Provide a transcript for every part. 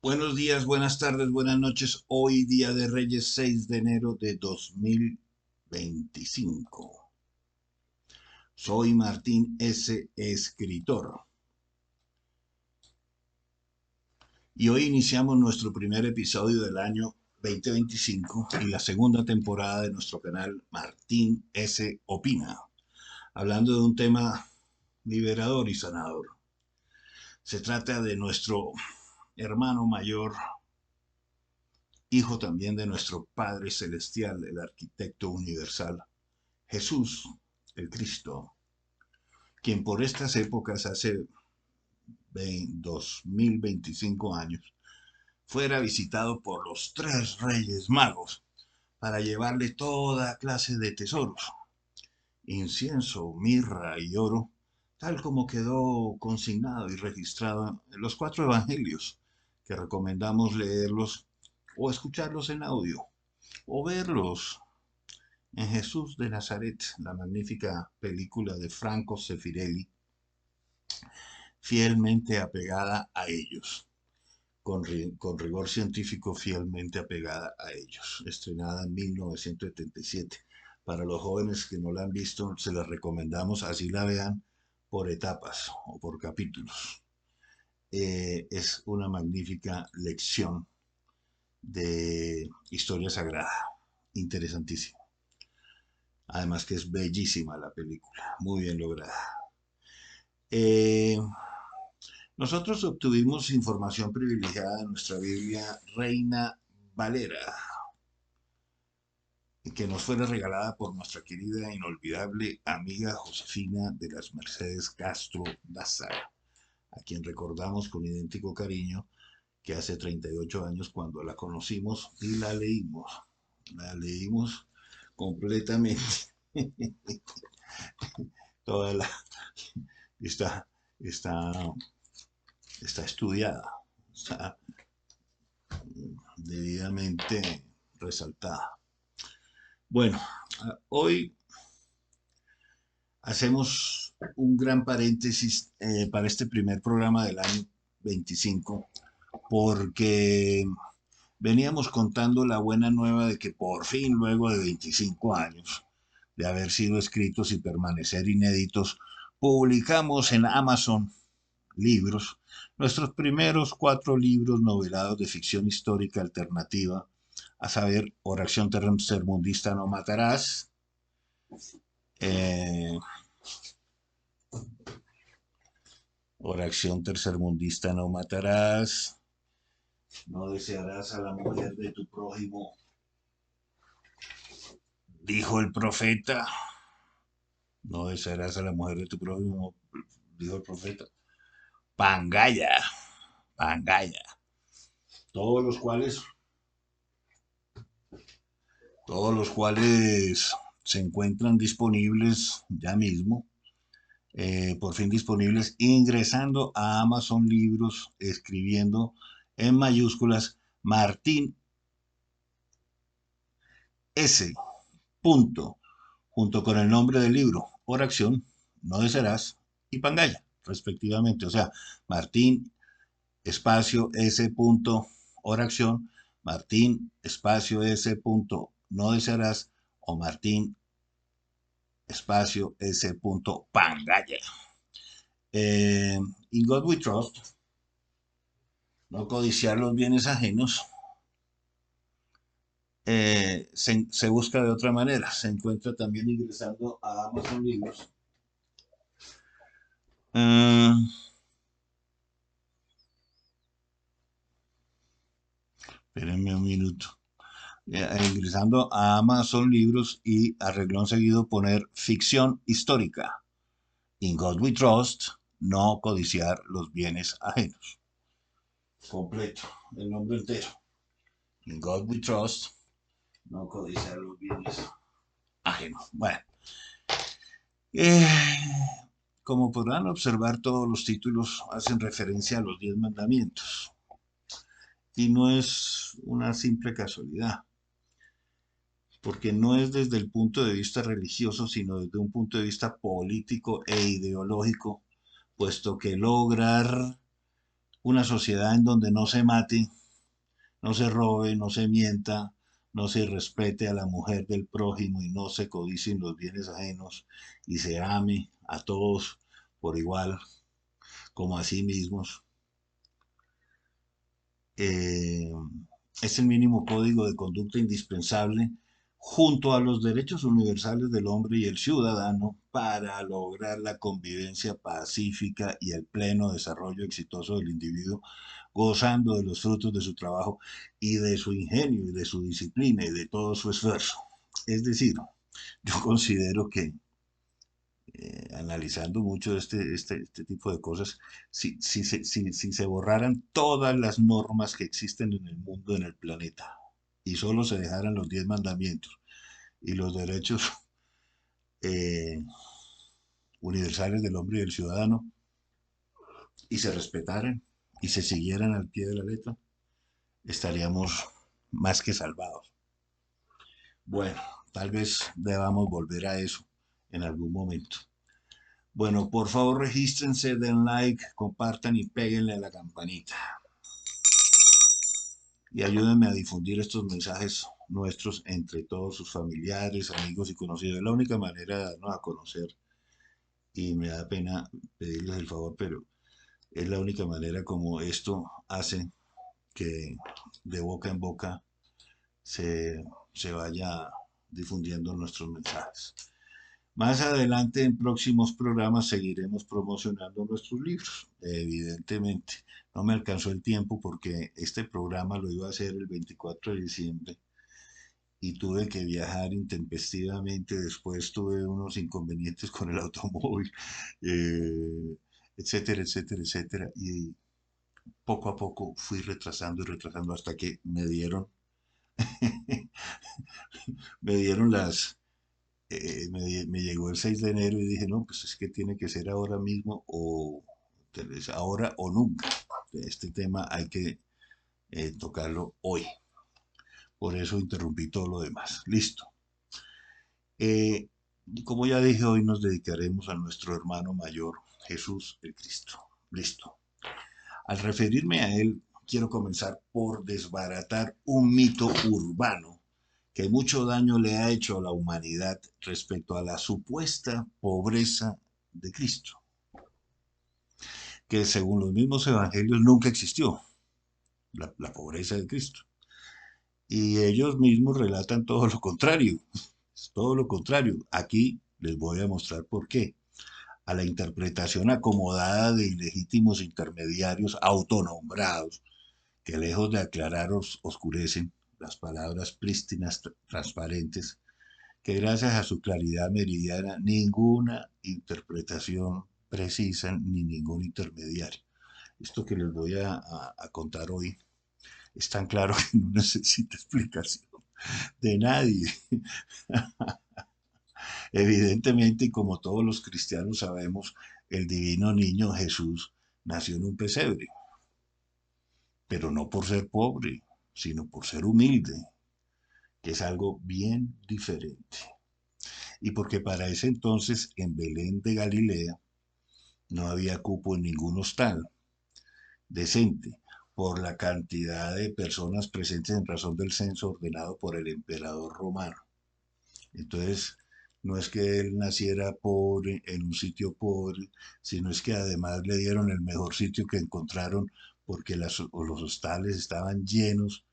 Buenos días, buenas tardes, buenas noches. Hoy día de Reyes 6 de enero de 2025. Soy Martín S. Escritor. Y hoy iniciamos nuestro primer episodio del año 2025 y la segunda temporada de nuestro canal Martín S. Opina, hablando de un tema liberador y sanador. Se trata de nuestro hermano mayor, hijo también de nuestro Padre Celestial, el arquitecto universal, Jesús, el Cristo, quien por estas épocas, hace 2025 años, fuera visitado por los tres reyes magos para llevarle toda clase de tesoros, incienso, mirra y oro, tal como quedó consignado y registrado en los cuatro evangelios, que recomendamos leerlos o escucharlos en audio, o verlos en Jesús de Nazaret, la magnífica película de Franco Sefirelli, fielmente apegada a ellos, con rigor científico fielmente apegada a ellos, estrenada en 1977. Para los jóvenes que no la han visto, se la recomendamos, así la vean por etapas o por capítulos. Es una magnífica lección de historia sagrada, interesantísima. Además que es bellísima la película, muy bien lograda. Eh, Nosotros obtuvimos información privilegiada de nuestra Biblia Reina Valera, que nos fue regalada por nuestra querida e inolvidable amiga Josefina de las Mercedes Castro Daza, a quien recordamos con idéntico cariño que hace 38 años cuando la conocimos y la leímos completamente, toda la, está, está, está estudiada, está debidamente resaltada. Bueno, hoy hacemos un gran paréntesis para este primer programa del año 25, porque veníamos contando la buena nueva de que por fin, luego de 25 años de haber sido escritos y permanecer inéditos, publicamos en Amazon libros, nuestros primeros 4 libros novelados de ficción histórica alternativa, a saber, Oración tercermundista no matarás, eh, Oración tercermundista no matarás, no desearás a la mujer de tu prójimo, dijo el profeta, no desearás a la mujer de tu prójimo, dijo el profeta, Pangaya, Pangaya, todos los cuales, todos los cuales se encuentran disponibles ya mismo, por fin disponibles, ingresando a Amazon Libros, escribiendo en mayúsculas Martín S. Punto, junto con el nombre del libro, Oración, No desearás y Pangaya, respectivamente. O sea, Martín espacio S. Oración, Martín espacio S. No desearás o Martín espacio S. Pangaya. In God We Trust, no codiciar los bienes ajenos, se busca de otra manera. Se encuentra también ingresando a Amazon Libros. Uh, Espérenme un minuto. Ingresando a Amazon Libros y a renglón seguido poner ficción histórica. In God We Trust, no codiciar los bienes ajenos. Completo, el nombre entero. In God We Trust, no codiciar los bienes ajenos. Bueno, eh, como podrán observar, todos los títulos hacen referencia a los 10 mandamientos. Y no es una simple casualidad, porque no es desde el punto de vista religioso, sino desde un punto de vista político e ideológico, puesto que lograr una sociedad en donde no se mate, no se robe, no se mienta, no se respete a la mujer del prójimo y no se codicien los bienes ajenos y se ame a todos por igual como a sí mismos. Eh, es el mínimo código de conducta indispensable junto a los derechos universales del hombre y el ciudadano para lograr la convivencia pacífica y el pleno desarrollo exitoso del individuo, gozando de los frutos de su trabajo y de su ingenio y de su disciplina y de todo su esfuerzo. Es decir, yo considero que analizando mucho este tipo de cosas, si se borraran todas las normas que existen en el mundo, en el planeta, y solo se dejaran los 10 mandamientos y los derechos eh, universales del hombre y del ciudadano, y se respetaran y se siguieran al pie de la letra, estaríamos más que salvados. Bueno, tal vez debamos volver a eso en algún momento. Bueno, por favor regístrense, den like, compartan y péguenle a la campanita. Y ayúdenme a difundir estos mensajes nuestros entre todos sus familiares, amigos y conocidos. Es la única manera de darnos a conocer y me da pena pedirles el favor, pero es la única manera como esto hace que de boca en boca se vaya difundiendo nuestros mensajes. Más adelante, en próximos programas, seguiremos promocionando nuestros libros, evidentemente. No me alcanzó el tiempo porque este programa lo iba a hacer el 24 de diciembre y tuve que viajar intempestivamente. Después tuve unos inconvenientes con el automóvil, etcétera, etcétera, etcétera. Y poco a poco fui retrasando y retrasando hasta que me dieron me llegó el 6 de enero y dije, no, pues es que tiene que ser ahora mismo o ahora o nunca. Este tema hay que tocarlo hoy. Por eso interrumpí todo lo demás. Listo. Eh, como ya dije, hoy nos dedicaremos a nuestro hermano mayor, Jesús el Cristo. Listo. Al referirme a él, quiero comenzar por desbaratar un mito urbano que mucho daño le ha hecho a la humanidad respecto a la supuesta pobreza de Cristo, que según los mismos evangelios nunca existió, la pobreza de Cristo. Y ellos mismos relatan todo lo contrario, todo lo contrario. Aquí les voy a mostrar por qué. A la interpretación acomodada de ilegítimos intermediarios autonombrados, que lejos de aclarar oscurecen las palabras prístinas, transparentes, que gracias a su claridad meridiana ninguna interpretación precisa ni ningún intermediario. Esto que les voy a contar hoy es tan claro que no necesita explicación de nadie. Evidentemente, y como todos los cristianos sabemos, el divino niño Jesús nació en un pesebre, pero no por ser pobre, sino por ser humilde, que es algo bien diferente. Y porque para ese entonces en Belén de Galilea no había cupo en ningún hostal decente por la cantidad de personas presentes en razón del censo ordenado por el emperador romano. Entonces, no es que él naciera pobre en un sitio pobre, sino es que además le dieron el mejor sitio que encontraron porque los hostales estaban llenos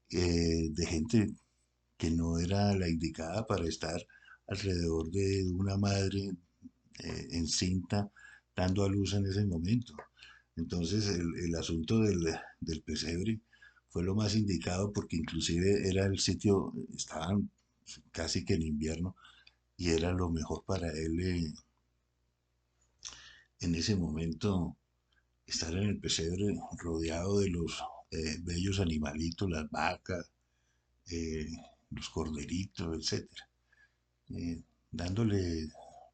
de gente que no era la indicada para estar alrededor de una madre encinta dando a luz en ese momento. Entonces el asunto del pesebre fue lo más indicado porque inclusive era el sitio, estaban casi que en invierno y era lo mejor para él en ese momento estar en el pesebre rodeado de los bellos animalitos, las vacas, eh, los corderitos, etcétera, dándole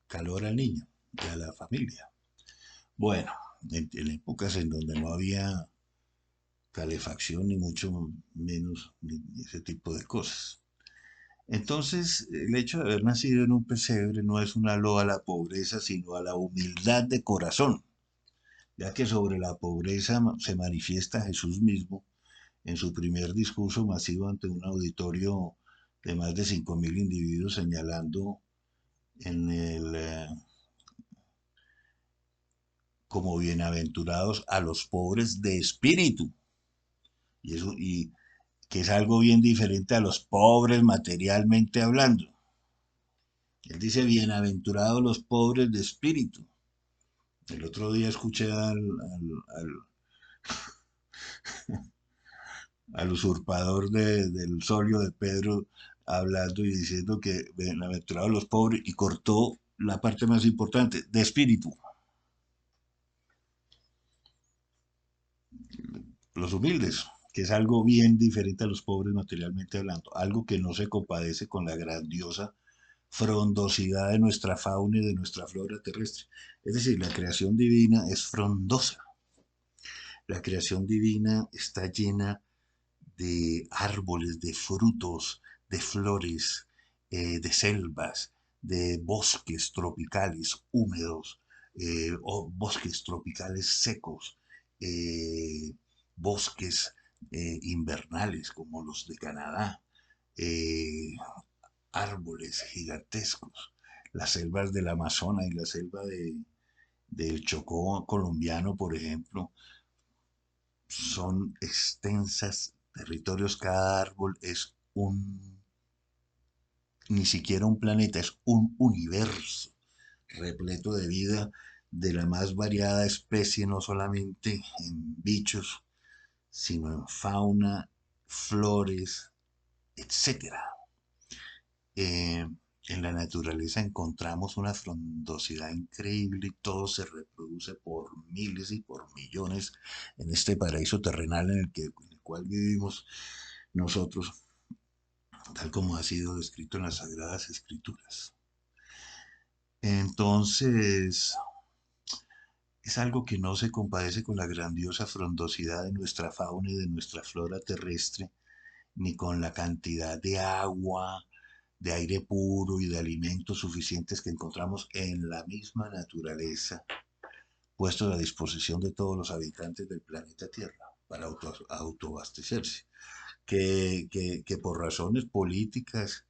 calor al niño y a la familia. Bueno, en épocas en donde no había calefacción ni mucho menos ni ese tipo de cosas. Entonces, el hecho de haber nacido en un pesebre no es una loa a la pobreza, sino a la humildad de corazón. ya que sobre la pobreza se manifiesta Jesús mismo en su primer discurso masivo ante un auditorio de más de 5.000 individuos, señalando en el, como bienaventurados a los pobres de espíritu, y que es algo bien diferente a los pobres materialmente hablando. Él dice, bienaventurados los pobres de espíritu. El otro día escuché al usurpador del solio de Pedro hablando y diciendo que bienaventurados los pobres, y cortó la parte más importante, de espíritu. Los humildes, que es algo bien diferente a los pobres materialmente hablando, algo que no se compadece con la grandiosa frondosidad de nuestra fauna y de nuestra flora terrestre. Es decir, la creación divina es frondosa. La creación divina está llena de árboles, de frutos, de flores, de selvas, de bosques tropicales húmedos, o bosques tropicales secos, eh, bosques invernales como los de Canadá, eh, árboles gigantescos, las selvas del Amazonas y la selva del Chocó colombiano, por ejemplo, son extensas territorios. Cada árbol es ni siquiera un planeta, es un universo repleto de vida de la más variada especie, no solamente en bichos, sino en fauna, flores, etcétera. En la naturaleza encontramos una frondosidad increíble y todo se reproduce por miles y por millones en este paraíso terrenal en el cual vivimos nosotros, tal como ha sido descrito en las Sagradas Escrituras. Entonces, es algo que no se compadece con la grandiosa frondosidad de nuestra fauna y de nuestra flora terrestre, ni con la cantidad de agua, de aire puro y de alimentos suficientes que encontramos en la misma naturaleza, puestos a disposición de todos los habitantes del planeta Tierra para autoabastecerse. Que por razones políticas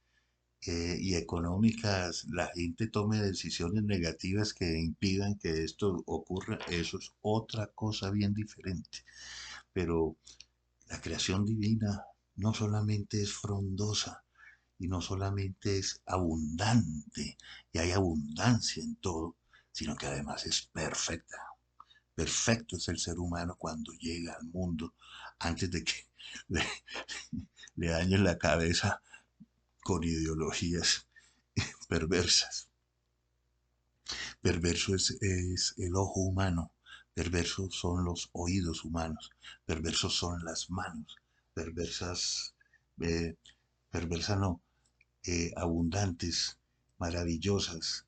y económicas la gente tome decisiones negativas que impidan que esto ocurra, eso es otra cosa bien diferente. Pero la creación divina no solamente es frondosa, y no solamente es abundante, y hay abundancia en todo, sino que además es perfecta. Perfecto es el ser humano cuando llega al mundo antes de que le, le dañen la cabeza con ideologías perversas. Perverso es el ojo humano, perversos son los oídos humanos, perversos son las manos, perversas, eh, perversa no, abundantes, maravillosas,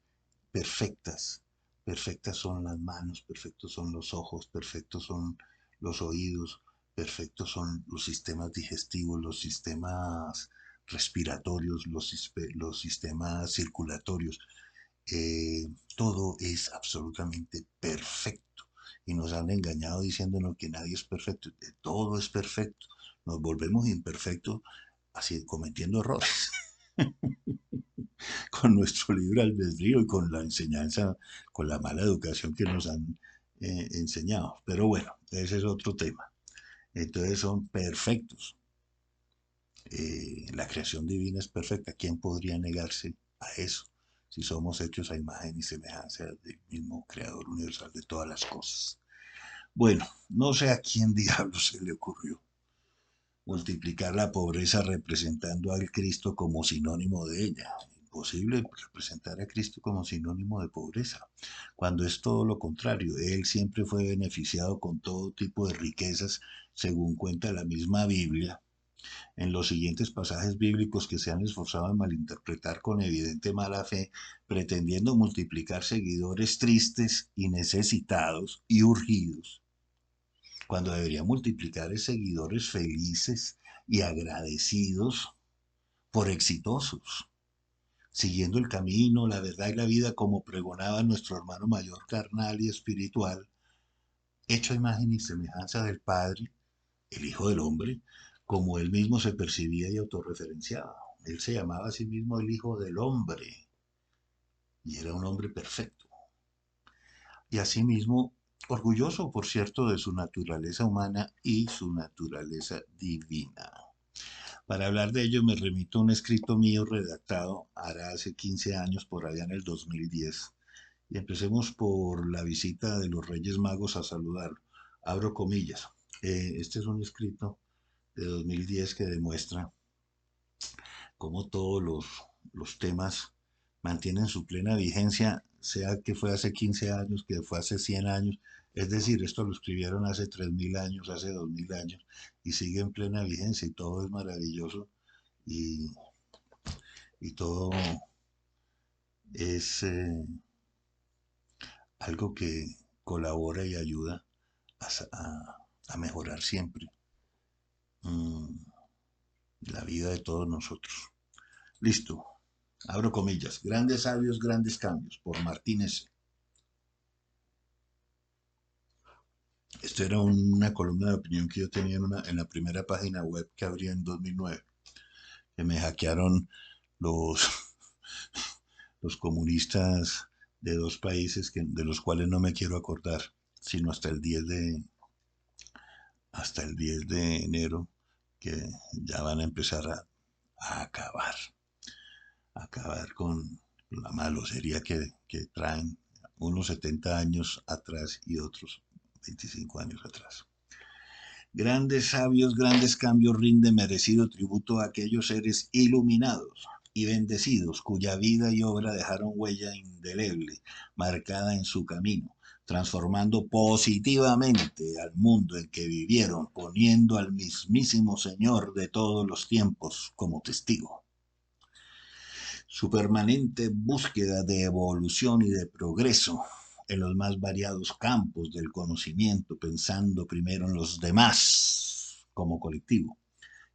perfectas. Perfectas son las manos, perfectos son los ojos, perfectos son los oídos, perfectos son los sistemas digestivos, los sistemas respiratorios, los sistemas circulatorios. Todo es absolutamente perfecto. Y nos han engañado diciéndonos que nadie es perfecto. Todo es perfecto. Nos volvemos imperfectos así, cometiendo errores con nuestro libre albedrío y con la enseñanza, con la mala educación que nos han enseñado. Pero bueno, ese es otro tema. Entonces son perfectos. La creación divina es perfecta. ¿Quién podría negarse a eso si somos hechos a imagen y semejanza del mismo Creador universal de todas las cosas? Bueno, no sé a quién diablo se le ocurrió multiplicar la pobreza representando al Cristo como sinónimo de ella. Imposible representar a Cristo como sinónimo de pobreza, cuando es todo lo contrario. Él siempre fue beneficiado con todo tipo de riquezas, según cuenta la misma Biblia, en los siguientes pasajes bíblicos que se han esforzado en malinterpretar con evidente mala fe, pretendiendo multiplicar seguidores tristes y necesitados y urgidos, cuando debería multiplicar seguidores felices y agradecidos por exitosos, siguiendo el camino, la verdad y la vida como pregonaba nuestro hermano mayor carnal y espiritual, hecho a imagen y semejanza del Padre, el Hijo del Hombre, como él mismo se percibía y autorreferenciaba. Él se llamaba a sí mismo el Hijo del Hombre y era un hombre perfecto. Y asimismo, orgulloso, por cierto, de su naturaleza humana y su naturaleza divina. Para hablar de ello me remito a un escrito mío redactado hará hace 15 años, por allá en el 2010. Y empecemos por la visita de los Reyes Magos a saludarlo. Abro comillas. Este es un escrito de 2010 que demuestra cómo todos los temas mantienen su plena vigencia, sea que fue hace 15 años, que fue hace 100 años. Es decir, esto lo escribieron hace 3000 años, hace 2000 años, y sigue en plena vigencia y todo es maravilloso y, y todo es algo que colabora y ayuda a mejorar siempre mm, la vida de todos nosotros. Listo. Abro comillas. Grandes sabios, grandes cambios. Por Martínez. Esto era una columna de opinión que yo tenía en la primera página web que abrí en 2009. Que me hackearon los, los comunistas de dos países de los cuales no me quiero acordar, sino hasta el 10 de enero, que ya van a empezar a acabar con la malosería que traen unos 70 años atrás y otros 25 años atrás. Grandes sabios, grandes cambios rinde merecido tributo a aquellos seres iluminados y bendecidos cuya vida y obra dejaron huella indeleble, marcada en su camino, transformando positivamente al mundo en que vivieron, poniendo al mismísimo Señor de todos los tiempos como testigo. Su permanente búsqueda de evolución y de progreso en los más variados campos del conocimiento, pensando primero en los demás como colectivo,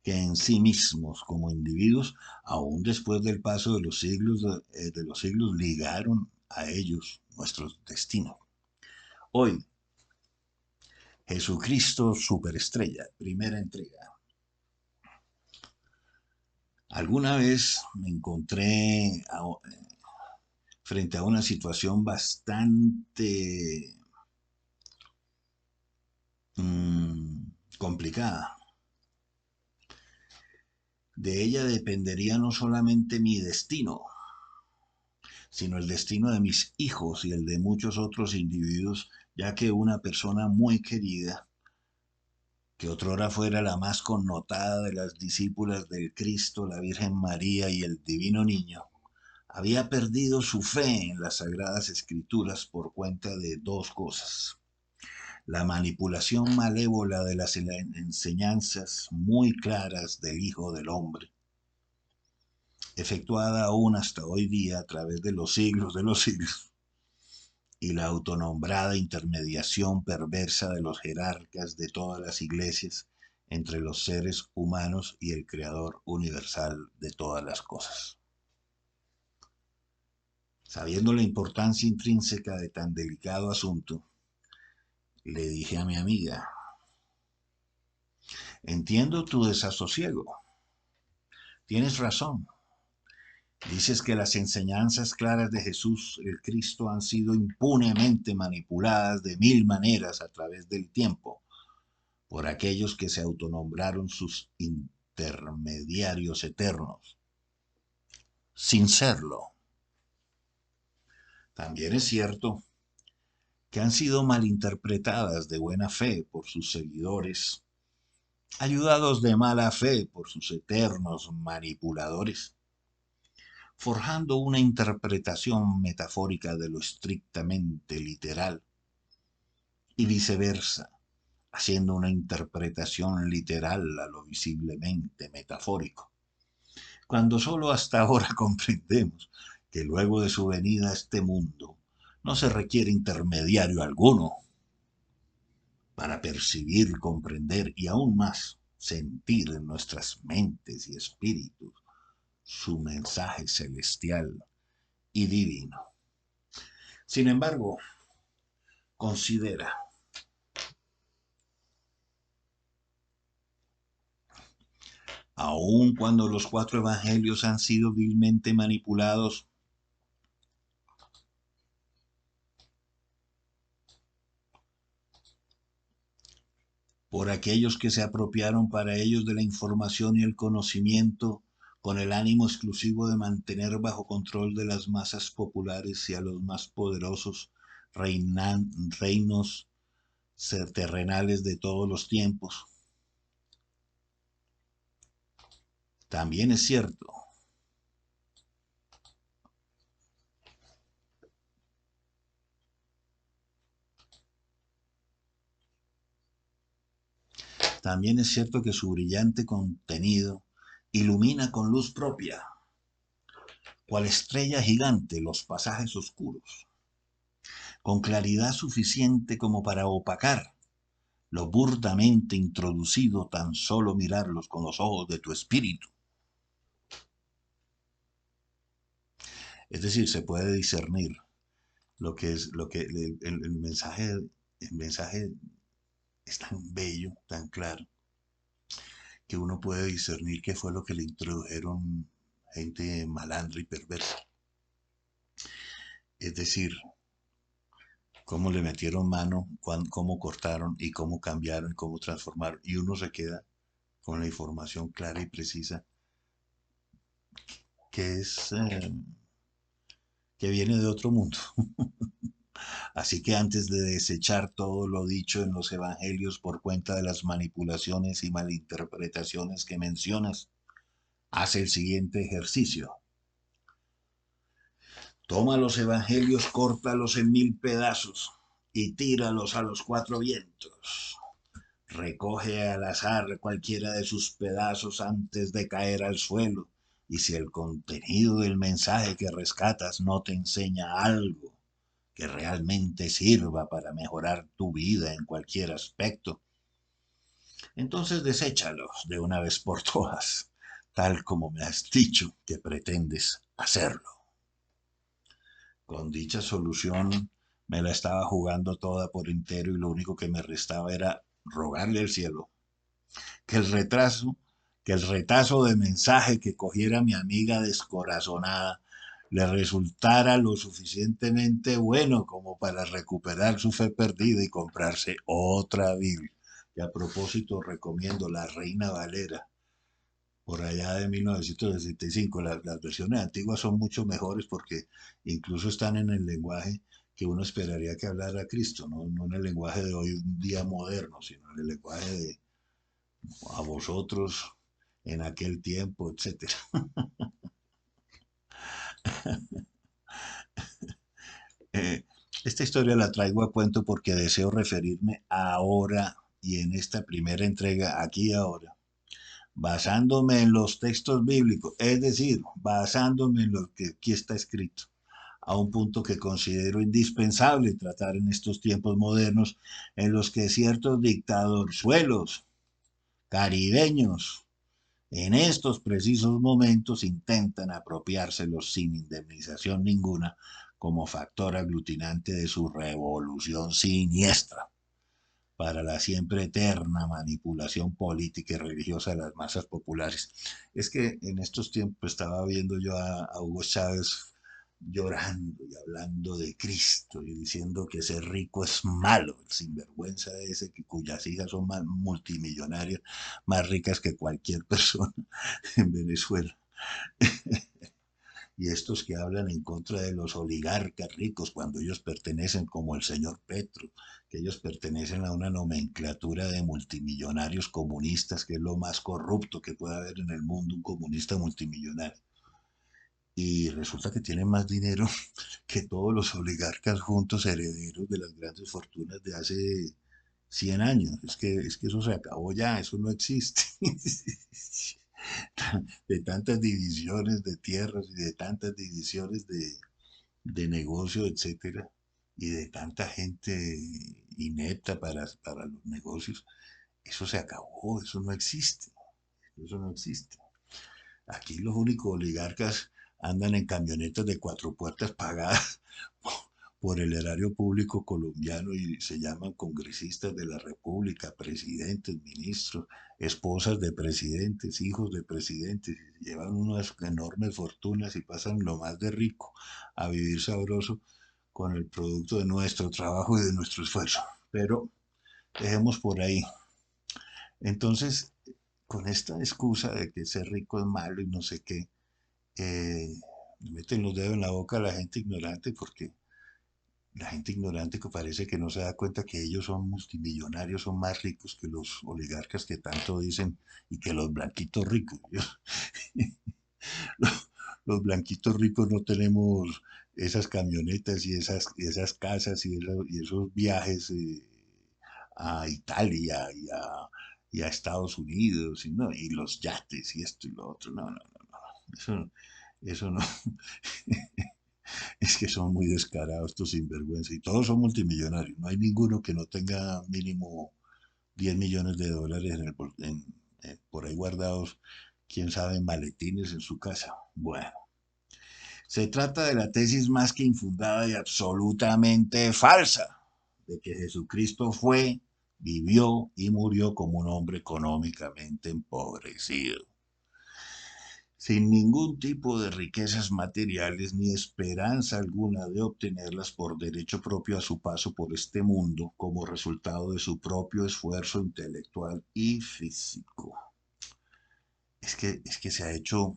que en sí mismos como individuos, aún después del paso de los siglos ligaron a ellos nuestro destino. Hoy, Jesucristo Superestrella, primera entrega. Alguna vez me encontré frente a una situación bastante complicada. De ella dependería no solamente mi destino, sino el destino de mis hijos y el de muchos otros individuos, ya que una persona muy querida, que otrora fuera la más connotada de las discípulas del Cristo, la Virgen María y el Divino Niño, había perdido su fe en las Sagradas Escrituras por cuenta de dos cosas: la manipulación malévola de las enseñanzas muy claras del Hijo del Hombre, efectuada aún hasta hoy día a través de los siglos, y la autonombrada intermediación perversa de los jerarcas de todas las iglesias entre los seres humanos y el Creador universal de todas las cosas. Sabiendo la importancia intrínseca de tan delicado asunto, le dije a mi amiga: entiendo tu desasosiego. Tienes razón. Dices que las enseñanzas claras de Jesús, el Cristo, han sido impunemente manipuladas de mil maneras a través del tiempo por aquellos que se autonombraron sus intermediarios eternos, sin serlo. También es cierto que han sido malinterpretadas de buena fe por sus seguidores, ayudados de mala fe por sus eternos manipuladores, forjando una interpretación metafórica de lo estrictamente literal y viceversa, haciendo una interpretación literal a lo visiblemente metafórico, cuando solo hasta ahora comprendemos que luego de su venida a este mundo no se requiere intermediario alguno para percibir, comprender y aún más sentir en nuestras mentes y espíritus su mensaje celestial y divino. Sin embargo, considera, Aun cuando los 4 evangelios han sido vilmente manipulados por aquellos que se apropiaron para ellos de la información y el conocimiento con el ánimo exclusivo de mantener bajo control de las masas populares y a los más poderosos reinos terrenales de todos los tiempos. También es cierto que su brillante contenido ilumina con luz propia, cual estrella gigante, los pasajes oscuros, con claridad suficiente como para opacar lo burdamente introducido tan solo mirarlos con los ojos de tu espíritu. Es decir, se puede discernir lo que es lo que el mensaje es tan bello, tan claro, que uno puede discernir qué fue lo que le introdujeron gente malandra y perversa. Es decir, cómo le metieron mano, cómo cortaron y cómo cambiaron y cómo transformaron. Y uno se queda con la información clara y precisa que es que viene de otro mundo. Así que antes de desechar todo lo dicho en los evangelios por cuenta de las manipulaciones y malinterpretaciones que mencionas, haz el siguiente ejercicio. Toma los evangelios, córtalos en 1000 pedazos y tíralos a los 4 vientos. Recoge al azar cualquiera de sus pedazos antes de caer al suelo, y si el contenido del mensaje que rescatas no te enseña algo que realmente sirva para mejorar tu vida en cualquier aspecto, entonces deséchalos de una vez por todas, tal como me has dicho que pretendes hacerlo. Con dicha solución me la estaba jugando toda por entero y lo único que me restaba era rogarle al cielo que el retazo de mensaje que cogiera mi amiga descorazonada le resultara lo suficientemente bueno como para recuperar su fe perdida y comprarse otra Biblia. Y a propósito recomiendo La Reina Valera, por allá de 1965. Las versiones antiguas son mucho mejores porque incluso están en el lenguaje que uno esperaría que hablara Cristo, no en el lenguaje de hoy un día moderno, sino en el lenguaje de a vosotros en aquel tiempo, etcétera. Eh, esta historia la traigo a cuento porque deseo referirme ahora y en esta primera entrega, aquí y ahora, basándome en los textos bíblicos, es decir, basándome en lo que aquí está escrito, a un punto que considero indispensable tratar en estos tiempos modernos en los que ciertos dictadorzuelos caribeños en estos precisos momentos intentan apropiárselos sin indemnización ninguna como factor aglutinante de su revolución siniestra para la siempre eterna manipulación política y religiosa de las masas populares. Es que en estos tiempos estaba viendo yo a Hugo Chávez llorando y hablando de Cristo y diciendo que ese rico es malo, el sinvergüenza ese que cuyas hijas son más multimillonarias, más ricas que cualquier persona en Venezuela. Y estos que hablan en contra de los oligarcas ricos cuando ellos pertenecen, como el señor Petro, que ellos pertenecen a una nomenclatura de multimillonarios comunistas, que es lo más corrupto que puede haber en el mundo, un comunista multimillonario. Y resulta que tienen más dinero que todos los oligarcas juntos, herederos de las grandes fortunas de hace 100 años. Es que eso se acabó ya, eso no existe. De tantas divisiones de tierras y de tantas divisiones de negocio, etcétera, y de tanta gente inepta para los negocios, eso se acabó, eso no existe, eso no existe. Aquí los únicos oligarcas andan en camionetas de 4 puertas pagadas por el erario público colombiano y se llaman congresistas de la República, presidentes, ministros, esposas de presidentes, hijos de presidentes, y llevan unas enormes fortunas y pasan lo más de rico a vivir sabroso con el producto de nuestro trabajo y de nuestro esfuerzo. Pero dejemos por ahí. Entonces, con esta excusa de que ser rico es malo y no sé qué, meten los dedos en la boca a la gente ignorante porque la gente ignorante que parece que no se da cuenta que ellos son multimillonarios, son más ricos que los oligarcas que tanto dicen y que los blanquitos ricos. Los blanquitos ricos no tenemos esas camionetas y esas casas y esos viajes a Italia y a Estados Unidos y los yates y esto y lo otro. No, no, no, no. Eso no. Es que son muy descarados estos sinvergüenza y todos son multimillonarios. No hay ninguno que no tenga mínimo 10 millones de dólares por ahí guardados, quién sabe, en maletines en su casa. Bueno, se trata de la tesis más que infundada y absolutamente falsa de que Jesucristo fue, vivió y murió como un hombre económicamente empobrecido, sin ningún tipo de riquezas materiales ni esperanza alguna de obtenerlas por derecho propio a su paso por este mundo como resultado de su propio esfuerzo intelectual y físico. Es que se ha hecho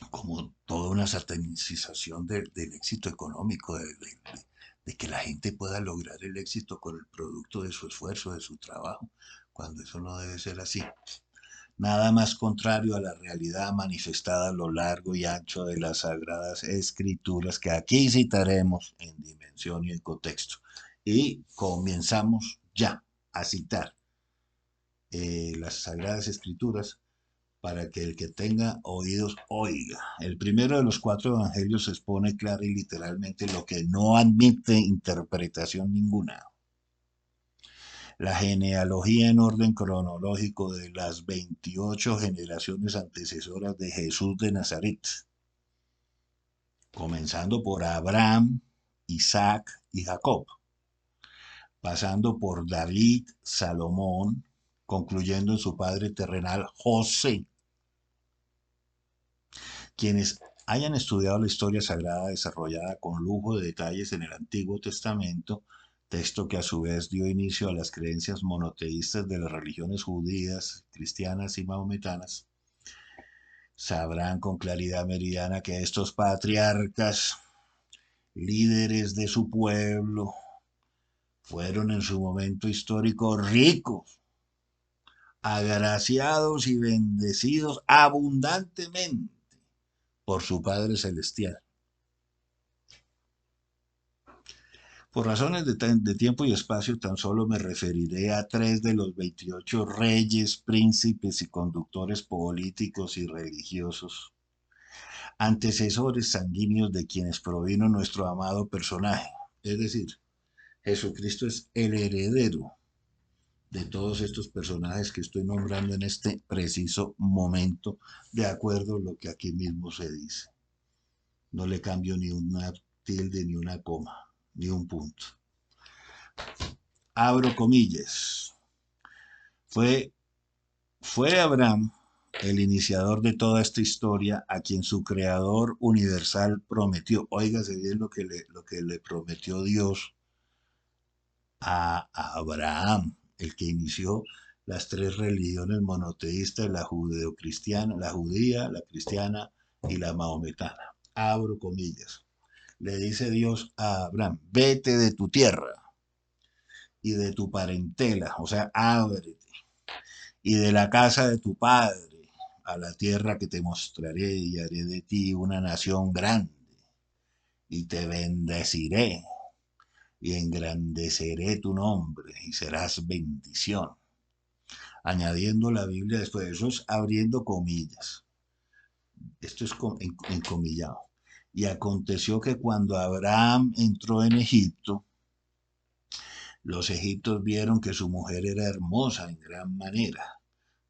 como toda una satanización del éxito económico, de que la gente pueda lograr el éxito con el producto de su esfuerzo, de su trabajo, cuando eso no debe ser así. Nada más contrario a la realidad manifestada a lo largo y ancho de las Sagradas Escrituras que aquí citaremos en dimensión y en contexto. Y comenzamos ya a citar las Sagradas Escrituras para que el que tenga oídos oiga. El primero de los 4 evangelios expone clara y literalmente lo que no admite interpretación ninguna. La genealogía en orden cronológico de las 28 generaciones antecesoras de Jesús de Nazaret, comenzando por Abraham, Isaac y Jacob, pasando por David, Salomón, concluyendo en su padre terrenal José. Quienes hayan estudiado la historia sagrada desarrollada con lujo de detalles en el Antiguo Testamento, texto que a su vez dio inicio a las creencias monoteístas de las religiones judías, cristianas y mahometanas, sabrán con claridad meridiana que estos patriarcas, líderes de su pueblo, fueron en su momento histórico ricos, agraciados y bendecidos abundantemente por su Padre Celestial. Por razones de tiempo y espacio, tan solo me referiré a 3 de los 28 reyes, príncipes y conductores políticos y religiosos, antecesores sanguíneos de quienes provino nuestro amado personaje. Es decir, Jesucristo es el heredero de todos estos personajes que estoy nombrando en este preciso momento, de acuerdo a lo que aquí mismo se dice. No le cambio ni una tilde, ni una coma, ni un punto. Abro comillas. Fue Abraham el iniciador de toda esta historia, a quien su creador universal prometió. Óigase bien lo que le prometió Dios a Abraham, el que inició las 3 religiones monoteístas, la judeocristiana, la judía, la cristiana y la mahometana. Abro comillas. Le dice Dios a Abraham: vete de tu tierra y de tu parentela, o sea, ábrete, y de la casa de tu padre a la tierra que te mostraré, y haré de ti una nación grande, y te bendeciré, y engrandeceré tu nombre, y serás bendición. Añadiendo la Biblia después de eso, es abriendo comillas. Esto es encomillado. Y aconteció que cuando Abraham entró en Egipto, los egipcios vieron que su mujer era hermosa en gran manera.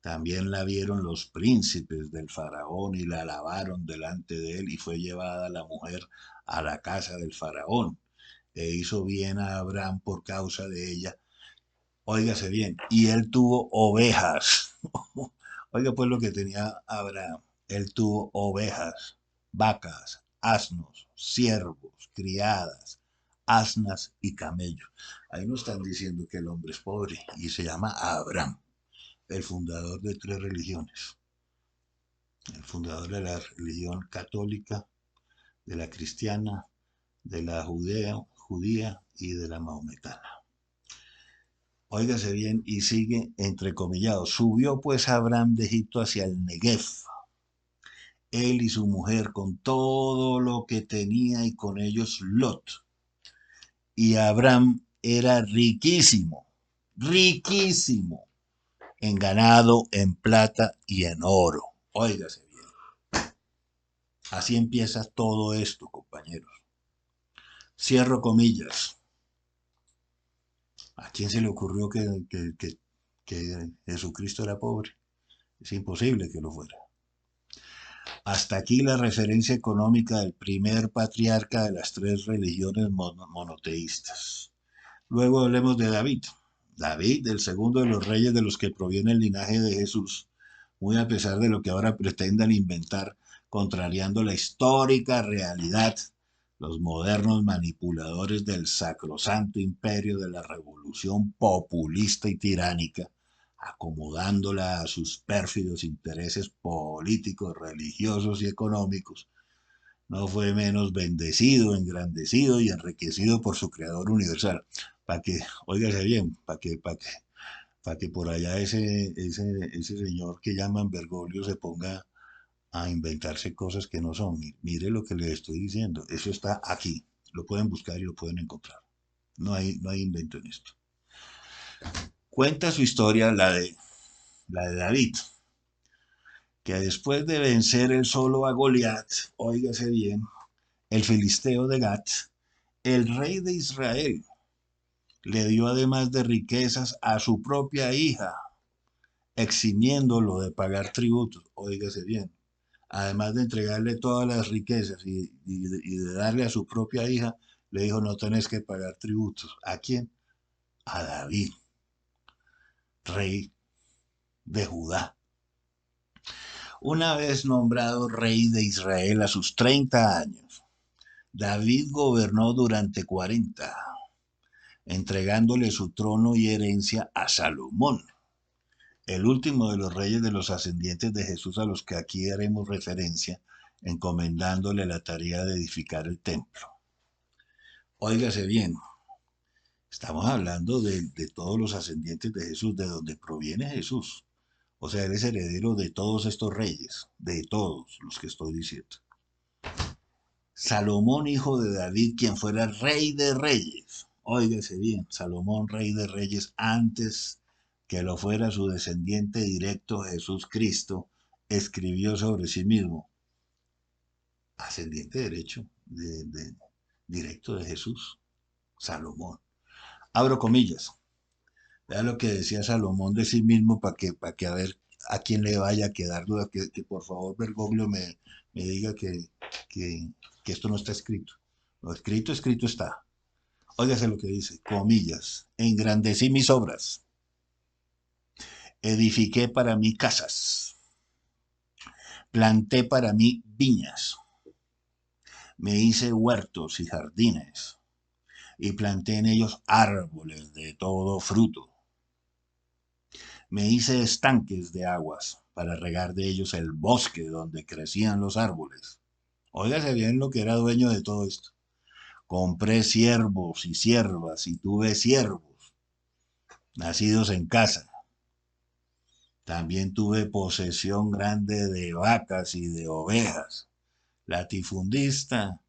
También la vieron los príncipes del faraón y la alabaron delante de él, y fue llevada la mujer a la casa del faraón, e hizo bien a Abraham por causa de ella. Óigase bien, y él tuvo ovejas. Oiga pues lo que tenía Abraham. Él tuvo ovejas, vacas, asnos, siervos, criadas, asnas y camellos. Ahí no están diciendo que el hombre es pobre y se llama Abraham, el fundador de tres religiones. El fundador de la religión católica, de la cristiana, de la judía y de la maometana. Óigase bien, y sigue entrecomillado. Subió pues Abraham de Egipto hacia el Negev, él y su mujer con todo lo que tenía y con ellos Lot. Y Abraham era riquísimo, riquísimo en ganado, en plata y en oro. Óigase bien. Así empieza todo esto, compañeros. Cierro comillas. ¿A quién se le ocurrió que Jesucristo era pobre? Es imposible que lo fuera. Hasta aquí la referencia económica del primer patriarca de las tres religiones monoteístas. Luego hablemos de David. David, el segundo de los reyes de los que proviene el linaje de Jesús, muy a pesar de lo que ahora pretendan inventar, contrariando la histórica realidad, los modernos manipuladores del sacrosanto imperio de la revolución populista y tiránica, acomodándola a sus pérfidos intereses políticos, religiosos y económicos, no fue menos bendecido, engrandecido y enriquecido por su Creador universal. Para que, óigase bien, para que por allá ese señor que llaman Bergoglio se ponga a inventarse cosas que no son. Mire lo que le estoy diciendo. Eso está aquí. Lo pueden buscar y lo pueden encontrar. No hay invento en esto. Cuenta su historia, la de David, que después de vencer él solo a Goliat, óigase bien, el filisteo de Gat, el rey de Israel le dio además de riquezas a su propia hija, eximiéndolo de pagar tributos, óigase bien, además de entregarle todas las riquezas y de darle a su propia hija, le dijo no tenés que pagar tributos. ¿A quién? A David, rey de Judá. Una vez nombrado rey de Israel a sus 30 años, David gobernó durante 40, entregándole su trono y herencia a Salomón, el último de los reyes de los ascendientes de Jesús a los que aquí haremos referencia, encomendándole la tarea de edificar el templo. Óigase bien, estamos hablando de todos los ascendientes de Jesús, de donde proviene Jesús. O sea, él es heredero de todos estos reyes, de todos los que estoy diciendo. Salomón, hijo de David, quien fuera rey de reyes. Óigase bien, Salomón, rey de reyes, antes que lo fuera su descendiente directo Jesús Cristo, escribió sobre sí mismo, ascendiente derecho, directo de Jesús, Salomón. Abro comillas. Vea lo que decía Salomón de sí mismo para que a ver a quién le vaya a quedar duda, que por favor Bergoglio me diga que, que esto no está escrito. Lo escrito, escrito está. Óigase lo que dice, comillas, engrandecí mis obras, edifiqué para mí casas, planté para mí viñas, me hice huertos y jardines, y planté en ellos árboles de todo fruto. Me hice estanques de aguas para regar de ellos el bosque donde crecían los árboles. Óigase bien lo que era dueño de todo esto. Compré siervos y siervas y tuve siervos, nacidos en casa. También tuve posesión grande de vacas y de ovejas. Latifundista,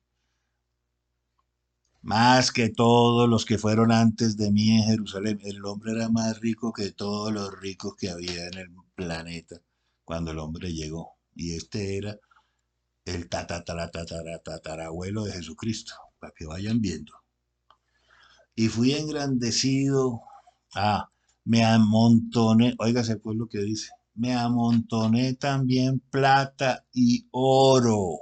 más que todos los que fueron antes de mí en Jerusalén. El hombre era más rico que todos los ricos que había en el planeta cuando el hombre llegó. Y este era el tatarabuelo de Jesucristo, para que vayan viendo. Y fui engrandecido. Me amontoné, óigase pues lo que dice, me amontoné también plata y oro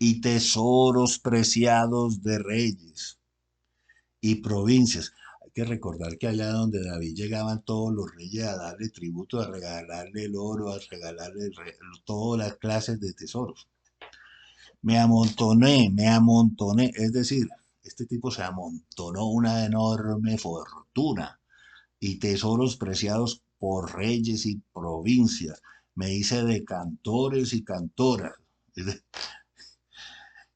y tesoros preciados de reyes y provincias. Hay que recordar que allá donde David llegaban todos los reyes a darle tributo, a regalarle el oro, a regalarle todas las clases de tesoros. Me amontoné, es decir, este tipo se amontonó una enorme fortuna y tesoros preciados por reyes y provincias. Me hice de cantores y cantoras,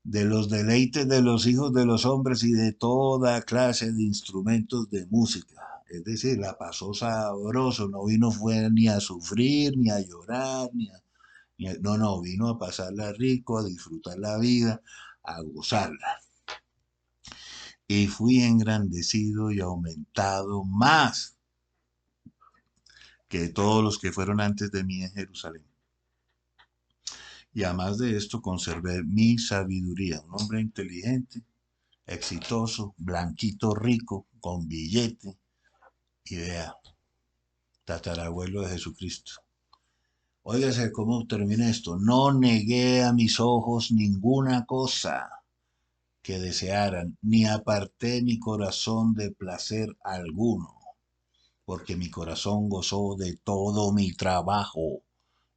de los deleites de los hijos de los hombres y de toda clase de instrumentos de música. Es decir, la pasó sabroso, no vino fue ni a sufrir, ni a llorar, no, vino a pasarla rico, a disfrutar la vida, a gozarla. Y fui engrandecido y aumentado más que todos los que fueron antes de mí en Jerusalén. Y además de esto conservé mi sabiduría, un hombre inteligente, exitoso, blanquito, rico, con billete, y vea, tatarabuelo de Jesucristo. Óigase cómo termina esto. No negué a mis ojos ninguna cosa que desearan, ni aparté mi corazón de placer alguno, porque mi corazón gozó de todo mi trabajo,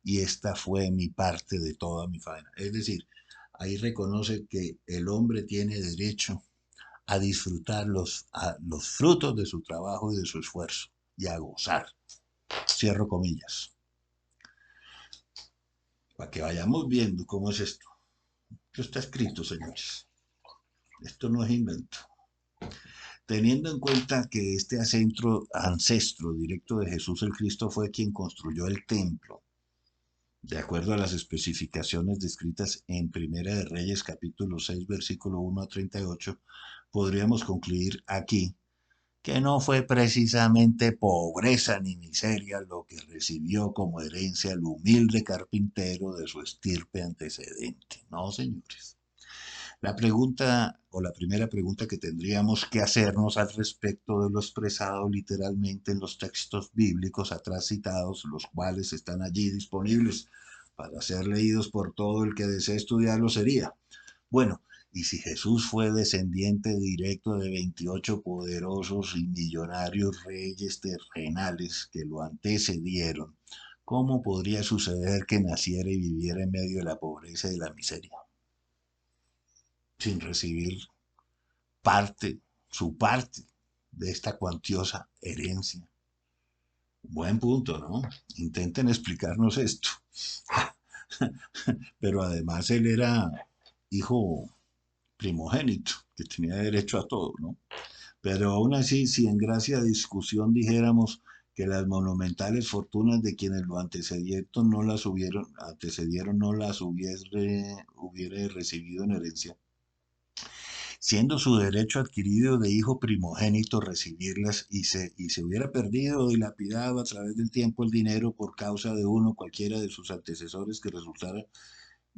y esta fue mi parte de toda mi faena. Es decir, ahí reconoce que el hombre tiene derecho a disfrutar los frutos de su trabajo y de su esfuerzo y a gozar. Cierro comillas. Para que vayamos viendo cómo es esto. Esto está escrito, señores. Esto no es invento. Teniendo en cuenta que este ancestro directo de Jesús el Cristo fue quien construyó el templo, de acuerdo a las especificaciones descritas en Primera de Reyes capítulo 6 versículo 1 a 38, podríamos concluir aquí que no fue precisamente pobreza ni miseria lo que recibió como herencia el humilde carpintero de su estirpe antecedente. No, señores. La pregunta o la primera pregunta que tendríamos que hacernos al respecto de lo expresado literalmente en los textos bíblicos atrás citados, los cuales están allí disponibles para ser leídos por todo el que desee estudiarlo, sería, bueno, y si Jesús fue descendiente directo de 28 poderosos y millonarios reyes terrenales que lo antecedieron, ¿cómo podría suceder que naciera y viviera en medio de la pobreza y de la miseria, sin recibir su parte de esta cuantiosa herencia? Buen punto, ¿no? Intenten explicarnos esto. Pero además él era hijo primogénito, que tenía derecho a todo, ¿no? Pero aún así, si en gracia de discusión dijéramos que las monumentales fortunas de quienes lo antecedieron no las hubiera recibido en herencia, siendo su derecho adquirido de hijo primogénito recibirlas y se hubiera perdido o dilapidado a través del tiempo el dinero por causa de uno cualquiera de sus antecesores que resultara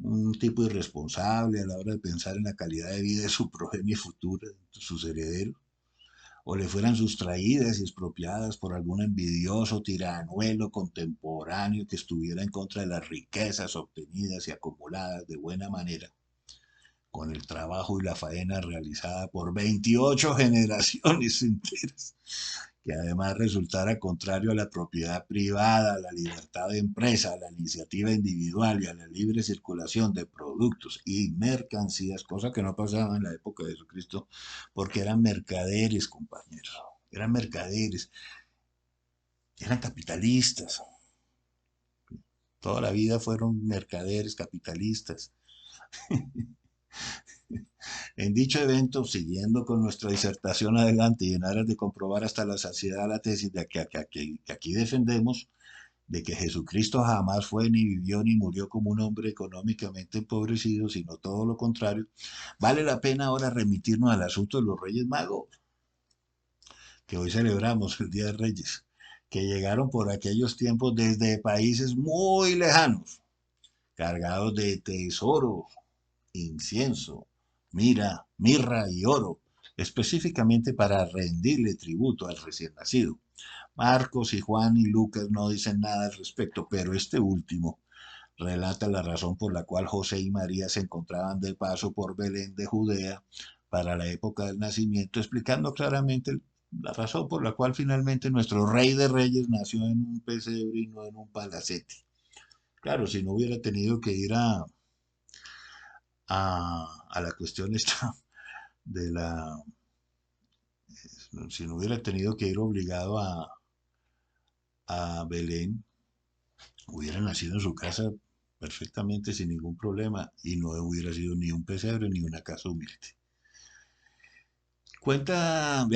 un tipo irresponsable a la hora de pensar en la calidad de vida de su progenie futura, sus herederos, o le fueran sustraídas y expropiadas por algún envidioso tiranuelo contemporáneo que estuviera en contra de las riquezas obtenidas y acumuladas de buena manera con el trabajo y la faena realizada por 28 generaciones enteras, que además resultara contrario a la propiedad privada, a la libertad de empresa, a la iniciativa individual y a la libre circulación de productos y mercancías, cosa que no pasaba en la época de Jesucristo, porque eran mercaderes, compañeros, eran mercaderes, eran capitalistas, toda la vida fueron mercaderes, capitalistas. En dicho evento, siguiendo con nuestra disertación adelante y en aras de comprobar hasta la saciedad la tesis de que aquí defendemos, de que Jesucristo jamás fue ni vivió ni murió como un hombre económicamente empobrecido, sino todo lo contrario, vale la pena ahora remitirnos al asunto de los Reyes Magos, que hoy celebramos el Día de Reyes, que llegaron por aquellos tiempos desde países muy lejanos, cargados de tesoro, incienso, mirra y oro, específicamente para rendirle tributo al recién nacido. Marcos y Juan y Lucas no dicen nada al respecto, pero este último relata la razón por la cual José y María se encontraban de paso por Belén de Judea para la época del nacimiento, explicando claramente la razón por la cual finalmente nuestro Rey de Reyes nació en un pesebre y no en un palacete. Claro, si no hubiera tenido que ir a la cuestión esta de la... Si no hubiera tenido que ir obligado a Belén, hubiera nacido en su casa perfectamente sin ningún problema y no hubiera sido ni un pesebre ni una casa humilde. Cuenta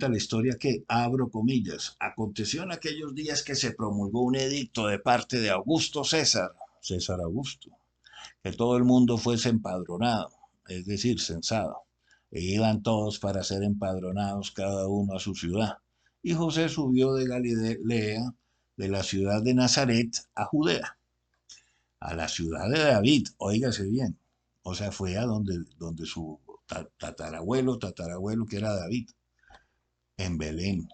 la historia que, abro comillas, aconteció en aquellos días que se promulgó un edicto de parte de Augusto César, César Augusto, que todo el mundo fuese empadronado, es decir, censado, e iban todos para ser empadronados cada uno a su ciudad. Y José subió de Galilea, de la ciudad de Nazaret, a Judea, a la ciudad de David, óigase bien. O sea, fue a donde su tatarabuelo, que era David, en Belén,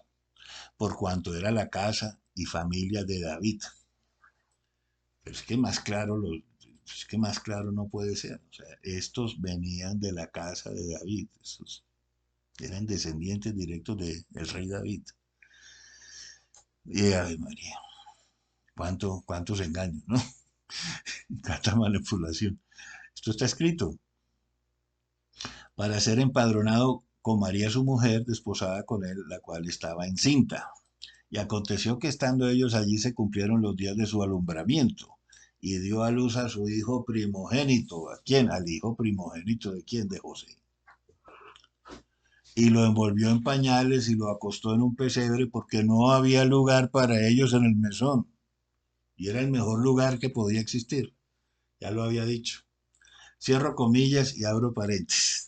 por cuanto era la casa y familia de David. Pero es que más claro no puede ser. O sea, estos venían de la casa de David, estos eran descendientes directos del rey David. Y ay María, cuántos engaños, ¿no? Cuánta manipulación. Esto está escrito para ser empadronado con María su mujer, desposada con él, la cual estaba encinta. Y aconteció que estando ellos allí se cumplieron los días de su alumbramiento. Y dio a luz a su hijo primogénito. ¿A quién? Al hijo primogénito de quién? De José. Y lo envolvió en pañales y lo acostó en un pesebre porque no había lugar para ellos en el mesón. Y era el mejor lugar que podía existir. Ya lo había dicho. Cierro comillas y abro paréntesis.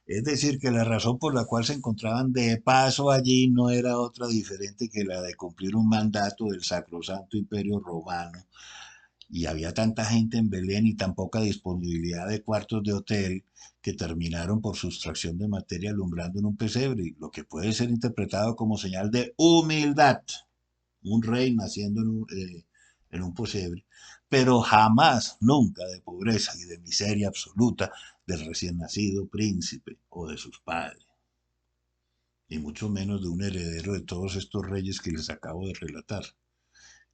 Es decir, que la razón por la cual se encontraban de paso allí no era otra diferente que la de cumplir un mandato del Sacrosanto Imperio Romano. Y había tanta gente en Belén y tan poca disponibilidad de cuartos de hotel que terminaron por sustracción de materia alumbrando en un pesebre, lo que puede ser interpretado como señal de humildad. Un rey naciendo en un pesebre, pero jamás, nunca de pobreza y de miseria absoluta del recién nacido príncipe o de sus padres, y mucho menos de un heredero de todos estos reyes que les acabo de relatar.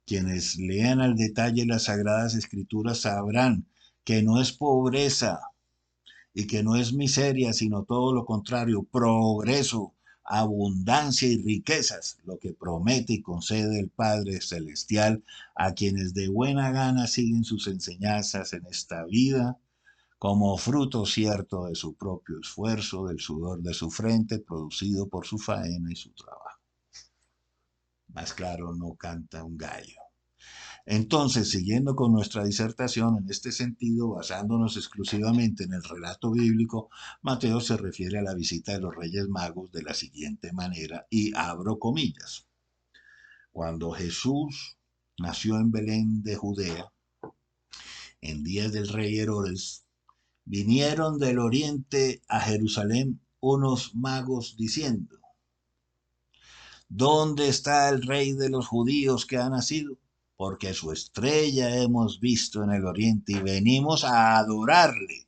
Quienes lean al detalle las Sagradas Escrituras sabrán que no es pobreza y que no es miseria, sino todo lo contrario, progreso, abundancia y riquezas, lo que promete y concede el Padre Celestial a quienes de buena gana siguen sus enseñanzas en esta vida, como fruto cierto de su propio esfuerzo, del sudor de su frente, producido por su faena y su trabajo. Más claro no canta un gallo. Entonces, siguiendo con nuestra disertación en este sentido, basándonos exclusivamente en el relato bíblico, Mateo se refiere a la visita de los Reyes Magos de la siguiente manera, y abro comillas. Cuando Jesús nació en Belén de Judea, en días del rey Herodes, vinieron del oriente a Jerusalén unos magos diciendo, ¿dónde está el rey de los judíos que ha nacido? Porque su estrella hemos visto en el oriente y venimos a adorarle.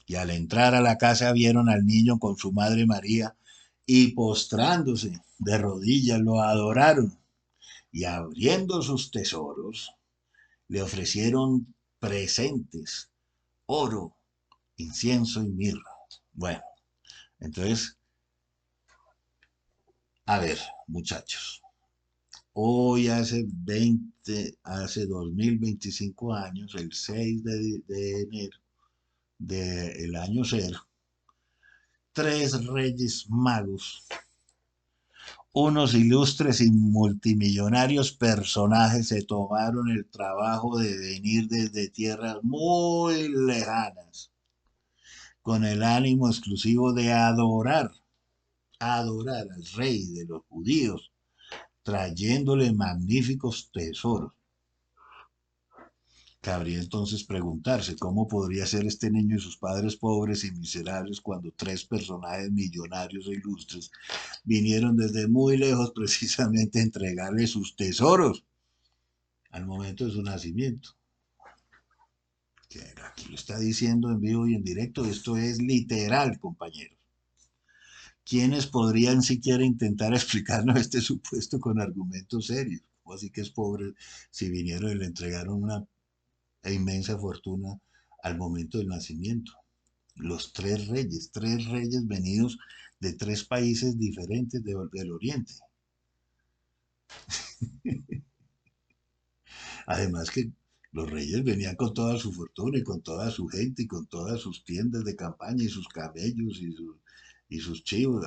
Y al entrar a la casa vieron al niño con su madre María y postrándose de rodillas lo adoraron y abriendo sus tesoros le ofrecieron presentes, oro, incienso y mirra. Bueno, entonces, a ver, muchachos, hoy hace 2025 años, el 6 de enero del año cero, tres reyes magos, unos ilustres y multimillonarios personajes se tomaron el trabajo de venir desde tierras muy lejanas, con el ánimo exclusivo de adorar al rey de los judíos, trayéndole magníficos tesoros. Cabría entonces preguntarse cómo podría ser este niño y sus padres pobres y miserables cuando tres personajes millonarios e ilustres vinieron desde muy lejos precisamente a entregarle sus tesoros al momento de su nacimiento. Que aquí lo está diciendo en vivo y en directo, esto es literal, compañeros. ¿Quiénes podrían siquiera intentar explicarnos este supuesto con argumentos serios? ¿Cómo así que es pobre si vinieron y le entregaron una inmensa fortuna al momento del nacimiento? Los tres reyes venidos de tres países diferentes del Oriente. Además que los reyes venían con toda su fortuna y con toda su gente y con todas sus tiendas de campaña y sus camellos y sus chivos.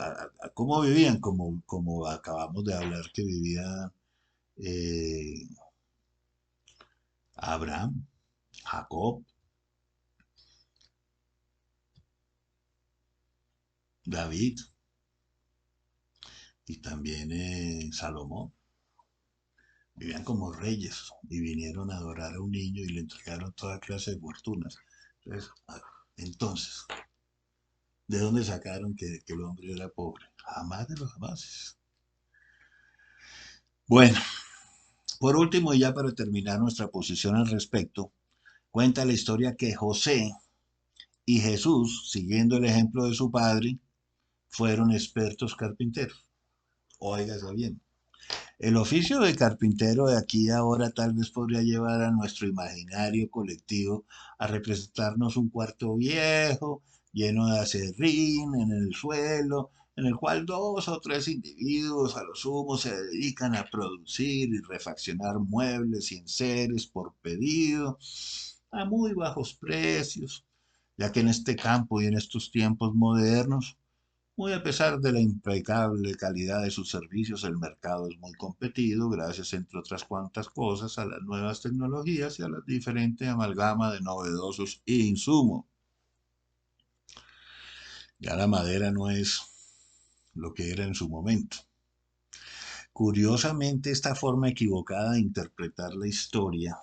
¿Cómo vivían? Como acabamos de hablar que vivía eh, Abraham, Jacob, David y también Salomón. Vivían como reyes y vinieron a adorar a un niño y le entregaron toda clase de fortunas. Entonces, ¿de dónde sacaron que el hombre era pobre? Jamás de los jamases. Bueno, por último, y ya para terminar nuestra posición al respecto, cuenta la historia que José y Jesús, siguiendo el ejemplo de su padre, fueron expertos carpinteros. Óigase bien. El oficio de carpintero de aquí a ahora tal vez podría llevar a nuestro imaginario colectivo a representarnos un cuarto viejo, lleno de acerrín en el suelo, en el cual dos o tres individuos a lo sumo se dedican a producir y refaccionar muebles y enseres por pedido a muy bajos precios, ya que en este campo y en estos tiempos modernos muy a pesar de la impecable calidad de sus servicios, el mercado es muy competido gracias, entre otras cuantas cosas, a las nuevas tecnologías y a la diferente amalgama de novedosos insumos. Ya la madera no es lo que era en su momento. Curiosamente, esta forma equivocada de interpretar la historia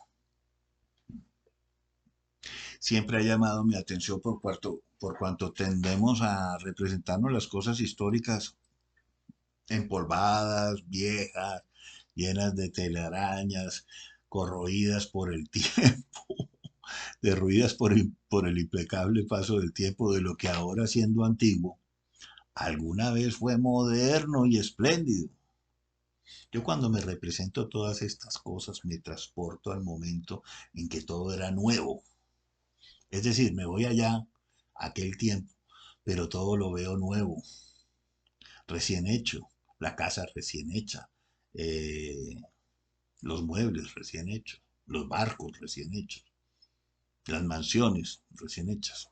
siempre ha llamado mi atención por cuanto tendemos a representarnos las cosas históricas empolvadas, viejas, llenas de telarañas, corroídas por el tiempo, derruidas por el impecable paso del tiempo, de lo que ahora, siendo antiguo, alguna vez fue moderno y espléndido. Yo, cuando me represento todas estas cosas, me transporto al momento en que todo era nuevo. Es decir, me voy allá, a aquel tiempo, pero todo lo veo nuevo, recién hecho, la casa recién hecha, eh, los muebles recién hechos, los barcos recién hechos, las mansiones recién hechas.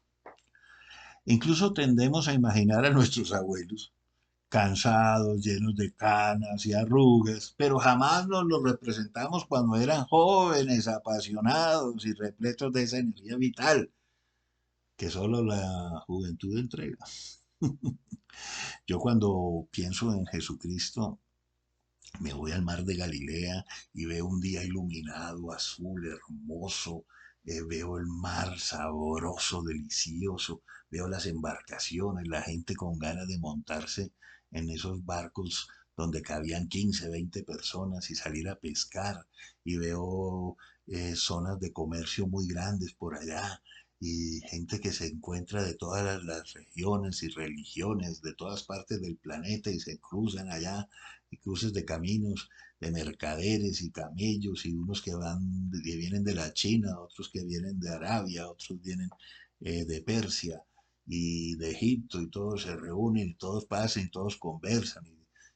Incluso tendemos a imaginar a nuestros abuelos cansados, llenos de canas y arrugas, pero jamás nos los representamos cuando eran jóvenes, apasionados y repletos de esa energía vital que solo la juventud entrega. Yo, cuando pienso en Jesucristo, me voy al mar de Galilea y veo un día iluminado, azul, hermoso. Veo el mar sabroso, delicioso. Veo las embarcaciones, la gente con ganas de montarse en esos barcos donde cabían 15, 20 personas y salir a pescar. Y veo zonas de comercio muy grandes por allá y gente que se encuentra de todas las regiones y religiones, de todas partes del planeta, y se cruzan allá, y cruces de caminos de mercaderes y camellos, y unos que vienen de la China, otros que vienen de Arabia, otros vienen de Persia y de Egipto, y todos se reúnen y todos pasan y todos conversan,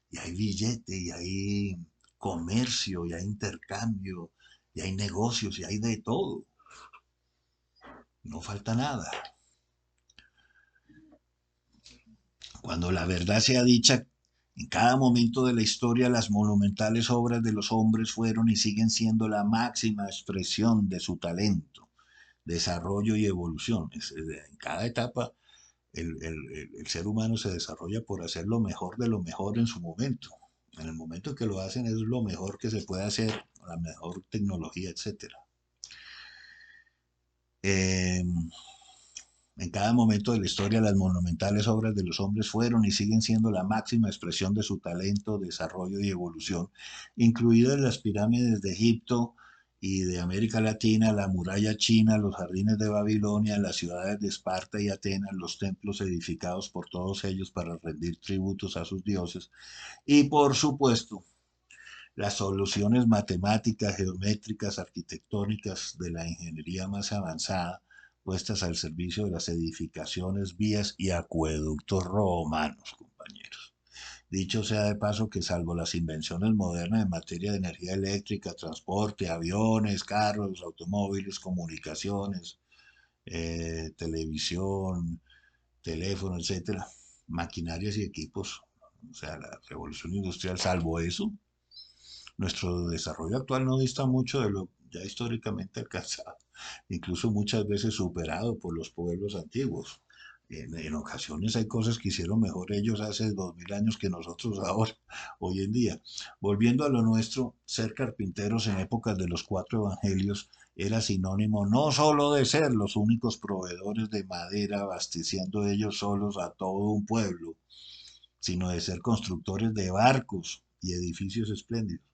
y hay billete y hay comercio y hay intercambio y hay negocios y hay de todo. No falta nada. Cuando la verdad sea dicha, en cada momento de la historia las monumentales obras de los hombres fueron y siguen siendo la máxima expresión de su talento, desarrollo y evolución. En cada etapa el ser humano se desarrolla por hacer lo mejor de lo mejor en su momento. En el momento que lo hacen es lo mejor que se puede hacer, la mejor tecnología, etcétera. Eh, En cada momento de la historia, las monumentales obras de los hombres fueron y siguen siendo la máxima expresión de su talento, desarrollo y evolución, incluidas las pirámides de Egipto y de América Latina, la muralla china, los jardines de Babilonia, las ciudades de Esparta y Atenas, los templos edificados por todos ellos para rendir tributos a sus dioses, y por supuesto, las soluciones matemáticas, geométricas, arquitectónicas de la ingeniería más avanzada puestas al servicio de las edificaciones, vías y acueductos romanos, compañeros. Dicho sea de paso que salvo las invenciones modernas en materia de energía eléctrica, transporte, aviones, carros, automóviles, comunicaciones, televisión, teléfono, etcétera, maquinarias y equipos, o sea, la revolución industrial, salvo eso, nuestro desarrollo actual no dista mucho de lo ya históricamente alcanzado, incluso muchas veces superado por los pueblos antiguos. En ocasiones hay cosas que hicieron mejor ellos hace 2000 años que nosotros ahora, hoy en día. Volviendo a lo nuestro, ser carpinteros en épocas de los cuatro evangelios era sinónimo no solo de ser los únicos proveedores de madera, abasteciendo ellos solos a todo un pueblo, sino de ser constructores de barcos y edificios espléndidos.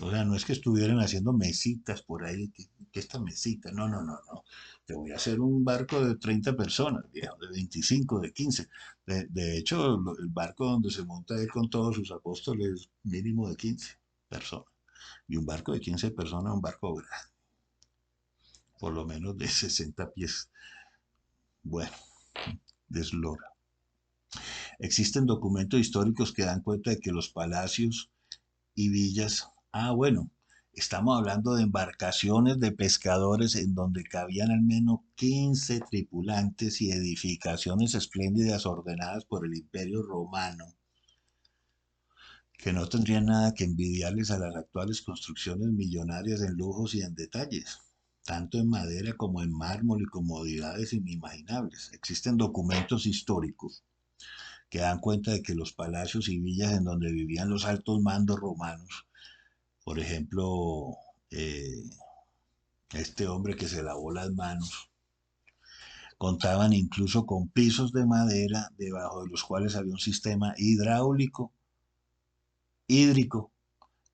O sea, no es que estuvieran haciendo mesitas por ahí, que esta mesita, no, no, no, no. Te voy a hacer un barco de 30 personas, viejo, de 25, de 15. De hecho, el barco donde se monta él con todos sus apóstoles, mínimo de 15 personas. Y un barco de 15 personas, un barco grande, por lo menos de 60 pies. Bueno, de eslora. Existen documentos históricos que dan cuenta de que los palacios y villas. Ah, bueno, estamos hablando de embarcaciones de pescadores en donde cabían al menos 15 tripulantes y edificaciones espléndidas ordenadas por el Imperio Romano, que no tendrían nada que envidiarles a las actuales construcciones millonarias en lujos y en detalles, tanto en madera como en mármol y comodidades inimaginables. Existen documentos históricos que dan cuenta de que los palacios y villas en donde vivían los altos mandos romanos, por ejemplo, eh, este hombre que se lavó las manos, contaban incluso con pisos de madera debajo de los cuales había un sistema hídrico,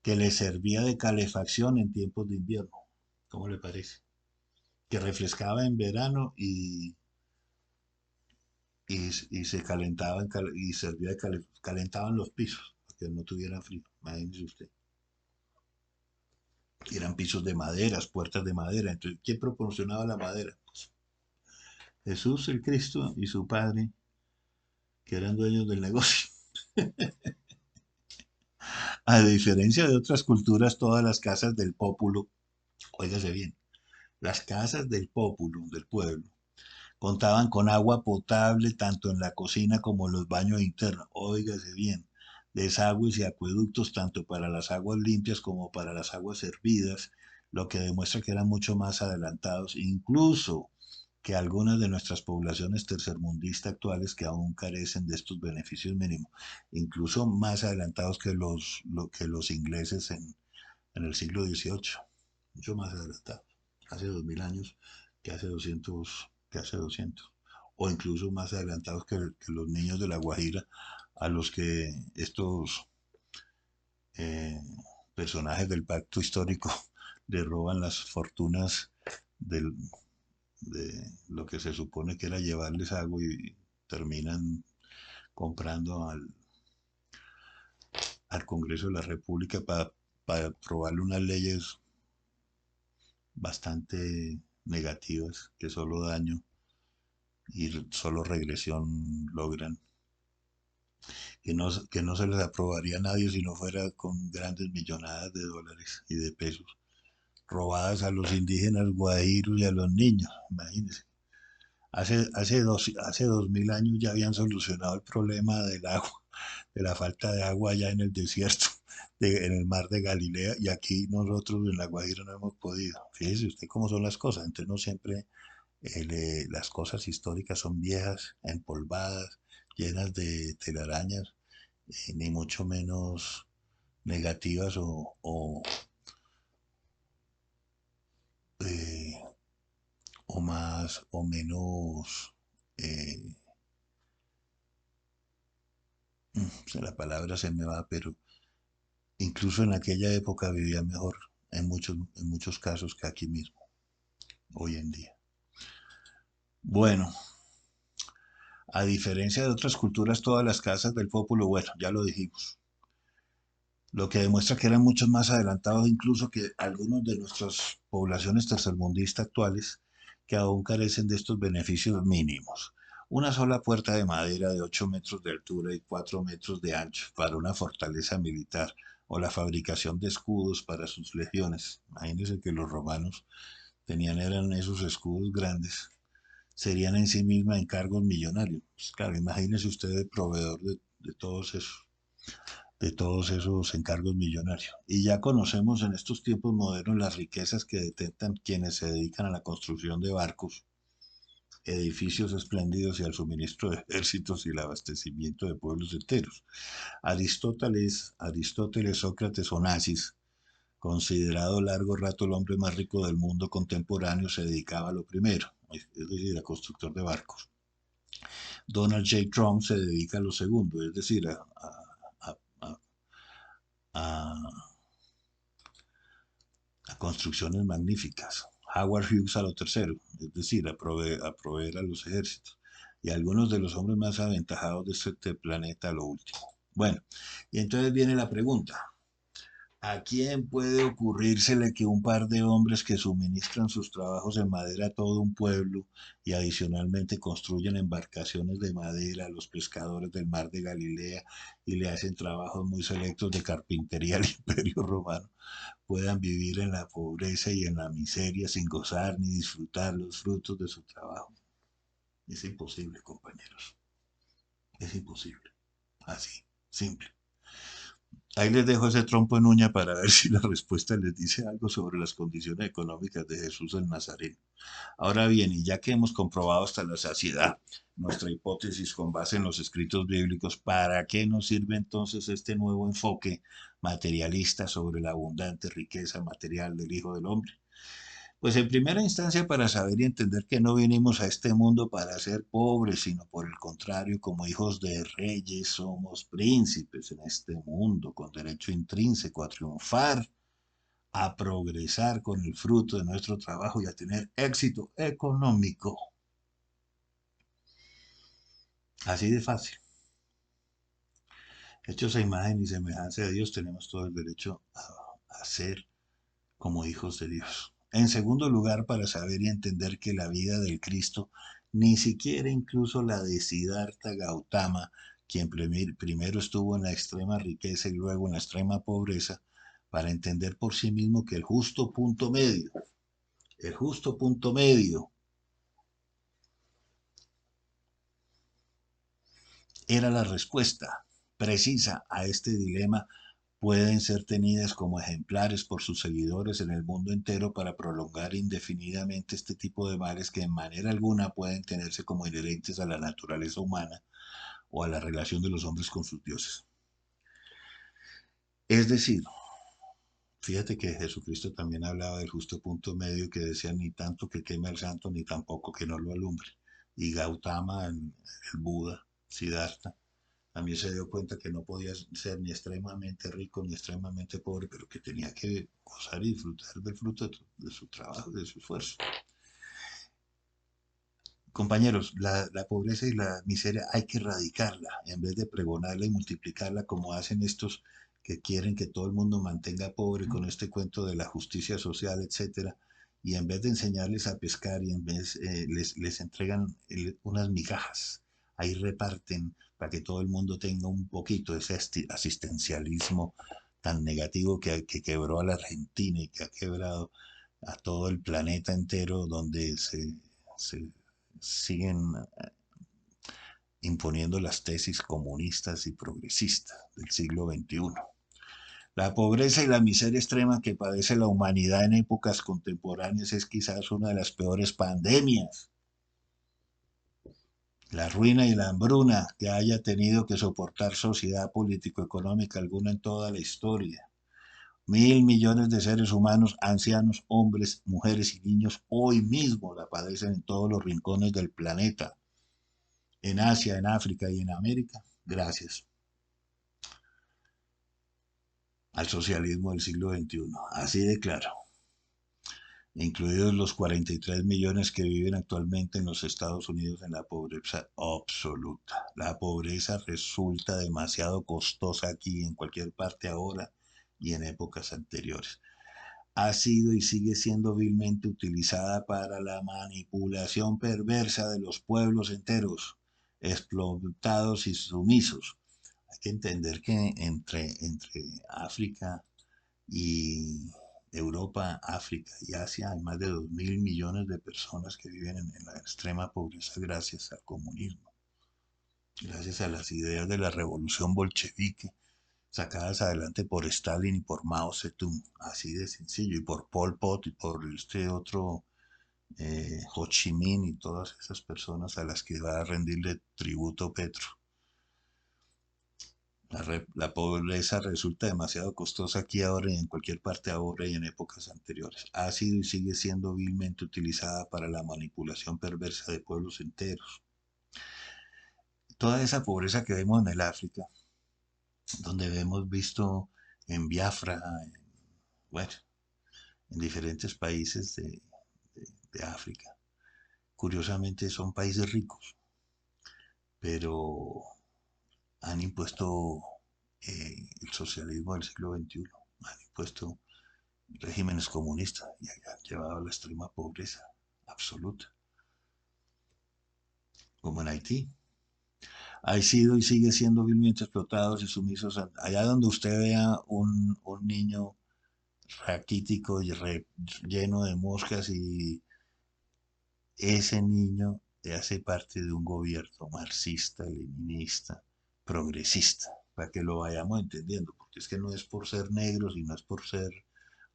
que le servía de calefacción en tiempos de invierno. ¿Cómo le parece? Que refrescaba en verano y se calentaba y servía de calentaban los pisos, para que no tuvieran frío. Imagínese usted. Eran pisos de madera, puertas de madera. Entonces, ¿quién proporcionaba la madera? Pues Jesús el Cristo y su padre, que eran dueños del negocio. A diferencia de otras culturas, todas las casas del pópulo, óigase bien, las casas del pópulo, del pueblo, contaban con agua potable tanto en la cocina como en los baños internos, óigase bien, desagües y acueductos tanto para las aguas limpias como para las aguas hervidas, lo que demuestra que eran mucho más adelantados, incluso que algunas de nuestras poblaciones tercermundistas actuales que aún carecen de estos beneficios mínimos, incluso más adelantados que que los ingleses en el siglo XVIII, mucho más adelantados, hace 2000 años que hace 200 o incluso más adelantados que los niños de la Guajira, a los que estos eh, personajes del pacto histórico le roban las fortunas del, de lo que se supone que era llevarles agua y terminan comprando al Congreso de la República para aprobarle unas leyes bastante negativas que solo daño y solo regresión logran, que no se les aprobaría a nadie si no fuera con grandes millonadas de dólares y de pesos, robadas a los indígenas guajiros y a los niños, imagínense. Hace 2000 años ya habían solucionado el problema del agua, de la falta de agua allá en el desierto, en el mar de Galilea, y aquí nosotros en La Guajira no hemos podido. Fíjese usted cómo son las cosas, entonces no siempre las cosas históricas son viejas, empolvadas, llenas de telarañas, ni mucho menos negativas eh, o más o menos, eh, la palabra se me va, pero incluso en aquella época vivía mejor en muchos casos que aquí mismo, hoy en día. Bueno, a diferencia de otras culturas, todas las casas del pueblo, bueno, ya lo dijimos, lo que demuestra que eran mucho más adelantados incluso que algunos de nuestras poblaciones tercermundistas actuales que aún carecen de estos beneficios mínimos. Una sola puerta de madera de 8 metros de altura y 4 metros de ancho para una fortaleza militar o la fabricación de escudos para sus legiones. Imagínense que los romanos eran esos escudos grandes, serían en sí mismas encargos millonarios. Pues claro, imagínese usted el proveedor de todos esos encargos millonarios. Y ya conocemos en estos tiempos modernos las riquezas que detentan quienes se dedican a la construcción de barcos, edificios espléndidos y al suministro de ejércitos y el abastecimiento de pueblos enteros. Aristóteles, Sócrates o Nazis, considerado largo rato el hombre más rico del mundo contemporáneo, se dedicaba a lo primero, es decir, a constructor de barcos. Donald J. Trump se dedica a lo segundo, es decir, a, a a construcciones magníficas. Howard Hughes a lo tercero, es decir, a proveer a los ejércitos. Y algunos de los hombres más aventajados de este planeta a lo último. Bueno, y entonces viene la pregunta. ¿A quién puede ocurrírsele que un par de hombres que suministran sus trabajos en madera a todo un pueblo y adicionalmente construyen embarcaciones de madera a los pescadores del mar de Galilea y le hacen trabajos muy selectos de carpintería al Imperio Romano, puedan vivir en la pobreza y en la miseria sin gozar ni disfrutar los frutos de su trabajo? Es imposible, compañeros. Es imposible. Así, simple. Ahí les dejo ese trompo en uña para ver si la respuesta les dice algo sobre las condiciones económicas de Jesús el Nazareno. Ahora bien, y ya que hemos comprobado hasta la saciedad nuestra hipótesis con base en los escritos bíblicos, ¿para qué nos sirve entonces este nuevo enfoque materialista sobre la abundante riqueza material del Hijo del Hombre? Pues en primera instancia para saber y entender que no vinimos a este mundo para ser pobres, sino por el contrario, como hijos de reyes, somos príncipes en este mundo, con derecho intrínseco a triunfar, a progresar con el fruto de nuestro trabajo y a tener éxito económico. Así de fácil. Hechos a imagen y semejanza de Dios, tenemos todo el derecho a ser como hijos de Dios. En segundo lugar, para saber y entender que la vida del Cristo, ni siquiera incluso la de Siddhartha Gautama, quien primero estuvo en la extrema riqueza y luego en la extrema pobreza, para entender por sí mismo que el justo punto medio era la respuesta precisa a este dilema, pueden ser tenidas como ejemplares por sus seguidores en el mundo entero para prolongar indefinidamente este tipo de males que en manera alguna pueden tenerse como inherentes a la naturaleza humana o a la relación de los hombres con sus dioses. Es decir, fíjate que Jesucristo también hablaba del justo punto medio que decía ni tanto que queme al santo ni tampoco que no lo alumbre. Y Gautama, el Buda, Siddhartha, también se dio cuenta que no podía ser ni extremadamente rico ni extremadamente pobre, pero que tenía que gozar y disfrutar del fruto de su trabajo, de su esfuerzo. Compañeros, la pobreza y la miseria hay que erradicarla en vez de pregonarla y multiplicarla como hacen estos que quieren que todo el mundo mantenga pobre con este cuento de la justicia social, etcétera. Y en vez de enseñarles a pescar y en vez les entregan unas migajas, ahí reparten para que todo el mundo tenga un poquito de ese asistencialismo tan negativo que quebró a la Argentina y que ha quebrado a todo el planeta entero, donde se siguen imponiendo las tesis comunistas y progresistas del siglo XXI. La pobreza y la miseria extrema que padece la humanidad en épocas contemporáneas es quizás una de las peores pandemias. La ruina y la hambruna que haya tenido que soportar sociedad político-económica alguna en toda la historia. 1.000 millones de seres humanos, ancianos, hombres, mujeres y niños, hoy mismo la padecen en todos los rincones del planeta, en Asia, en África y en América. Gracias. al socialismo del siglo XXI. Así de claro, incluidos los 43 millones que viven actualmente en los Estados Unidos en la pobreza absoluta. La pobreza resulta demasiado costosa aquí, en cualquier parte ahora y en épocas anteriores. Ha sido y sigue siendo vilmente utilizada para la manipulación perversa de los pueblos enteros, explotados y sumisos. Hay que entender que entre África y Europa, África y Asia hay más de 2.000 millones de personas que viven en la extrema pobreza gracias al comunismo, gracias a las ideas de la revolución bolchevique sacadas adelante por Stalin y por Mao Zedong, así de sencillo, y por Pol Pot y por este otro Ho Chi Minh y todas esas personas a las que va a rendirle tributo Petro. La pobreza resulta demasiado costosa aquí ahora y en cualquier parte ahora y en épocas anteriores. Ha sido y sigue siendo vilmente utilizada para la manipulación perversa de pueblos enteros. Toda esa pobreza que vemos en el África, donde hemos visto en Biafra, bueno, en diferentes países de África. Curiosamente son países ricos, pero han impuesto el socialismo del siglo XXI, han impuesto regímenes comunistas y han llevado a la extrema pobreza absoluta, como en Haití. Ha sido y sigue siendo vilmente explotados y sumisos. Allá donde usted vea un niño raquítico y lleno de moscas y ese niño hace parte de un gobierno marxista, leninista, progresista, para que lo vayamos entendiendo, porque es que no es por ser negros y no es por ser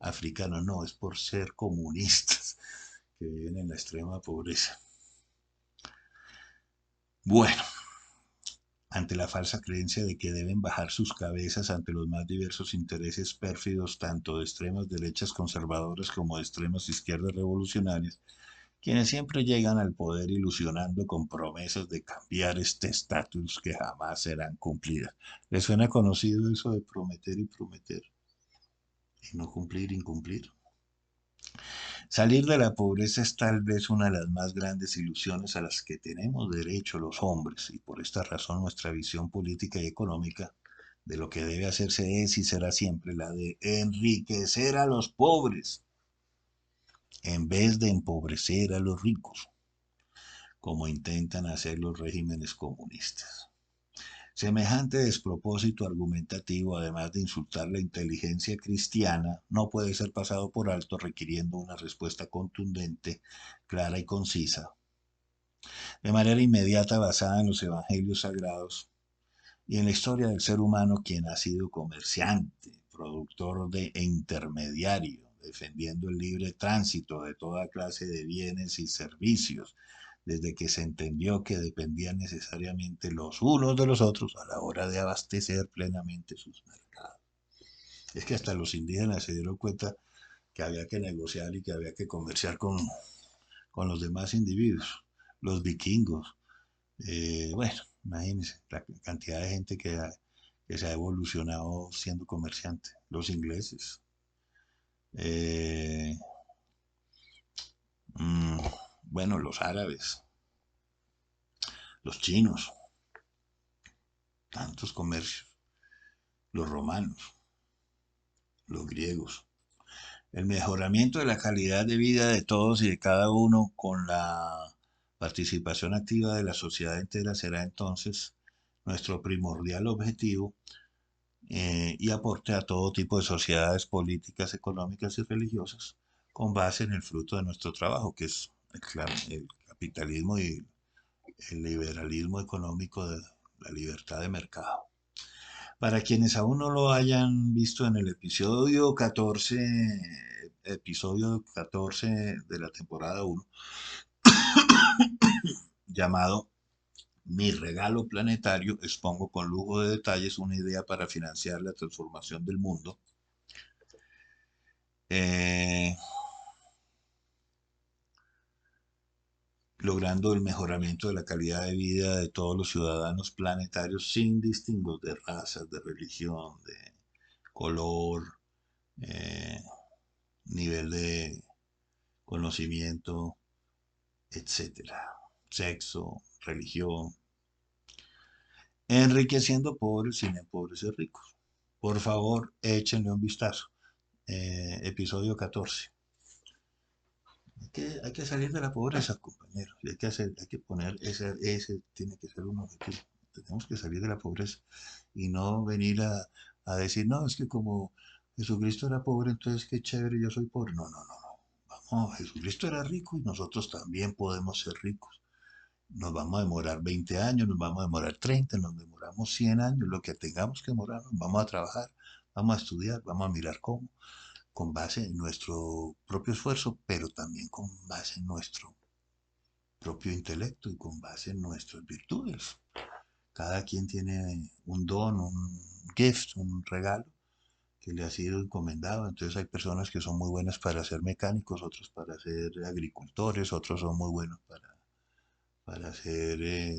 africanos, no, es por ser comunistas que viven en la extrema pobreza. Bueno, ante la falsa creencia de que deben bajar sus cabezas ante los más diversos intereses pérfidos tanto de extremas derechas conservadoras como de extremas izquierdas revolucionarias, quienes siempre llegan al poder ilusionando con promesas de cambiar este estatus que jamás serán cumplidas. ¿Les suena conocido eso de prometer y prometer y no cumplir, incumplir? Salir de la pobreza es tal vez una de las más grandes ilusiones a las que tenemos derecho los hombres y por esta razón nuestra visión política y económica de lo que debe hacerse es y será siempre la de enriquecer a los pobres en vez de empobrecer a los ricos, como intentan hacer los regímenes comunistas. Semejante despropósito argumentativo, además de insultar la inteligencia cristiana, no puede ser pasado por alto requiriendo una respuesta contundente, clara y concisa, de manera inmediata basada en los evangelios sagrados y en la historia del ser humano, quien ha sido comerciante, productor e intermediario, defendiendo el libre tránsito de toda clase de bienes y servicios, desde que se entendió que dependían necesariamente los unos de los otros a la hora de abastecer plenamente sus mercados. Es que hasta los indígenas se dieron cuenta que había que negociar y que había que comerciar con los demás individuos, los vikingos. Bueno, imagínense la cantidad de gente que se ha evolucionado siendo comerciante, los ingleses. Eh, mmm, bueno, los árabes, los chinos, tantos comercios, los romanos, los griegos. El mejoramiento de la calidad de vida de todos y de cada uno con la participación activa de la sociedad entera será entonces nuestro primordial objetivo y aporte a todo tipo de sociedades políticas, económicas y religiosas con base en el fruto de nuestro trabajo, que es el capitalismo y el liberalismo económico de la libertad de mercado. Para quienes aún no lo hayan visto en el episodio 14 de la temporada 1, llamado Mi regalo planetario, expongo con lujo de detalles una idea para financiar la transformación del mundo. Eh, logrando el mejoramiento de la calidad de vida de todos los ciudadanos planetarios sin distingos de razas, de religión, de color, eh, nivel de conocimiento, etcétera, sexo, religión, enriqueciendo pobres sin empobrecer ricos. Por favor, échenle un vistazo. Episodio 14. Hay que salir de la pobreza, compañeros. Hay que poner ese tiene que ser un objetivo. Tenemos que salir de la pobreza y no venir a decir, no, es que como Jesucristo era pobre, entonces qué chévere, yo soy pobre. No, no, no, no. Vamos, Jesucristo era rico y nosotros también podemos ser ricos. Nos vamos a demorar 20 años, nos vamos a demorar 30, nos demoramos 100 años, lo que tengamos que demorar, vamos a trabajar, vamos a estudiar, vamos a mirar cómo, con base en nuestro propio esfuerzo, pero también con base en nuestro propio intelecto y con base en nuestras virtudes. Cada quien tiene un don, un gift, un regalo que le ha sido encomendado. Entonces hay personas que son muy buenas para ser mecánicos, otros para ser agricultores, otros son muy buenos para ser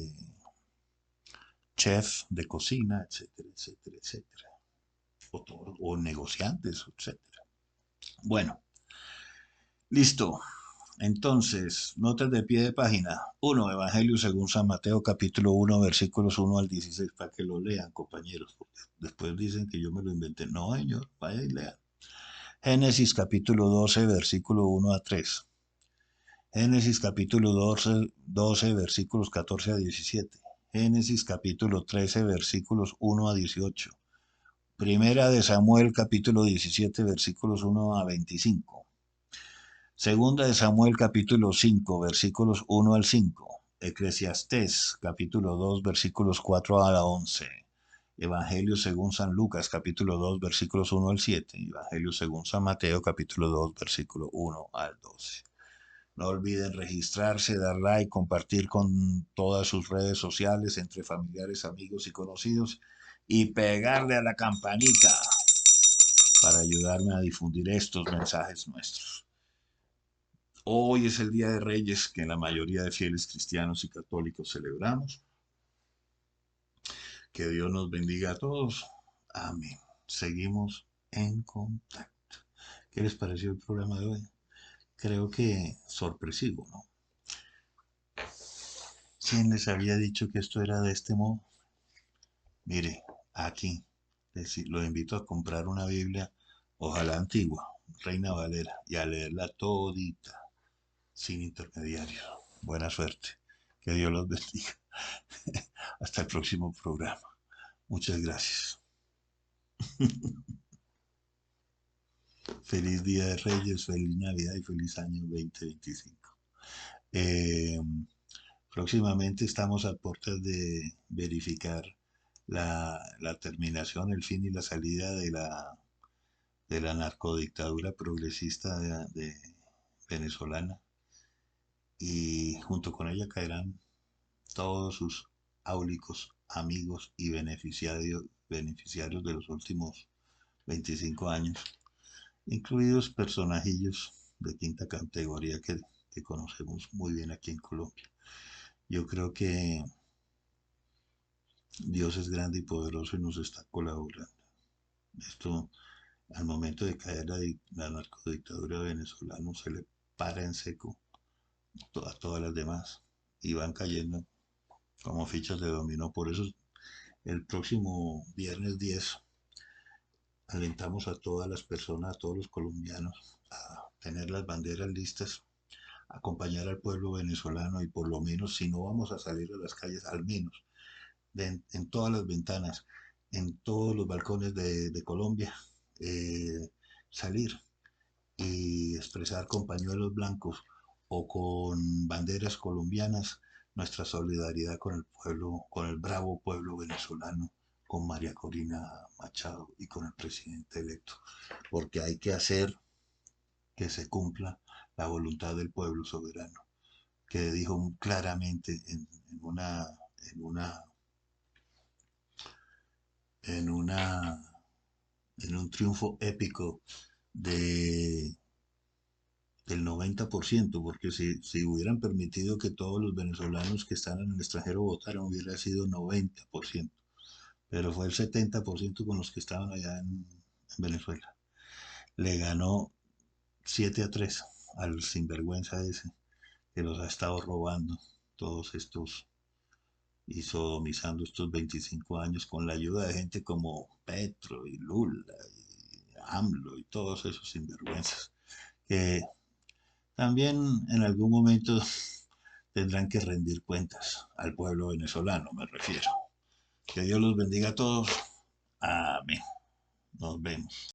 chef de cocina, etcétera, etcétera, etcétera. O negociantes, etcétera. Bueno, listo. Entonces, notas de pie de página. 1. Evangelio según San Mateo, capítulo 1, versículos 1 al 16, para que lo lean, compañeros, porque después dicen que yo me lo inventé. No, señor, vaya y lean. Génesis, capítulo 12, versículo 1 a 3. Génesis, capítulo 12, versículos 14 a 17. Génesis, capítulo 13, versículos 1 a 18. Primera de Samuel, capítulo 17, versículos 1 a 25. Segunda de Samuel capítulo 5, versículos 1 al 5. Eclesiastés capítulo 2, versículos 4 a la 11. Evangelio según San Lucas capítulo 2, versículos 1 al 7. Evangelio según San Mateo capítulo 2, versículo 1 al 12. No olviden registrarse, dar like, compartir con todas sus redes sociales, entre familiares, amigos y conocidos, y pegarle a la campanita para ayudarme a difundir estos mensajes nuestros. Hoy es el Día de Reyes que la mayoría de fieles cristianos y católicos celebramos. Que Dios nos bendiga a todos. Amén. Seguimos en contacto. ¿Qué les pareció el programa de hoy? Creo que sorpresivo, ¿no? ¿Quién les había dicho que esto era de este modo? Mire, aquí lo invito a comprar una Biblia, ojalá antigua, Reina Valera, y a leerla todita, sin intermediarios. Buena suerte. Que Dios los bendiga. Hasta el próximo programa. Muchas gracias. Feliz Día de Reyes, feliz Navidad y feliz año 2025. Eh, Próximamente estamos a puertas de verificar la terminación, el fin y la salida de la narcodictadura progresista de venezolana, y junto con ella caerán todos sus áulicos amigos y beneficiarios de los últimos 25 años, incluidos personajillos de quinta categoría que conocemos muy bien aquí en Colombia. Yo creo que Dios es grande y poderoso y nos está colaborando. Esto, al momento de caer la narcodictadura venezolana, se le para en seco a todas las demás y van cayendo como fichas de dominó. Por eso el próximo viernes 10 alentamos a todas las personas, a todos los colombianos, a tener las banderas listas, a acompañar al pueblo venezolano, y por lo menos, si no vamos a salir a las calles, al menos en todas las ventanas, en todos los balcones de Colombia, salir y expresar con pañuelos blancos o con banderas colombianas nuestra solidaridad con el pueblo, con el bravo pueblo venezolano, con María Corina Machado y con el presidente electo, porque hay que hacer que se cumpla la voluntad del pueblo soberano, que dijo claramente una, en una, en una, en un triunfo épico de del 90%, porque si hubieran permitido que todos los venezolanos que están en el extranjero votaran, hubiera sido 90%, pero fue el 70% con los que estaban allá en Venezuela. Le ganó 7-3 al sinvergüenza ese que los ha estado robando todos estos y sodomizando estos 25 años con la ayuda de gente como Petro y Lula y AMLO y todos esos sinvergüenzas que también en algún momento tendrán que rendir cuentas al pueblo venezolano, me refiero. Que Dios los bendiga a todos. Amén. Nos vemos.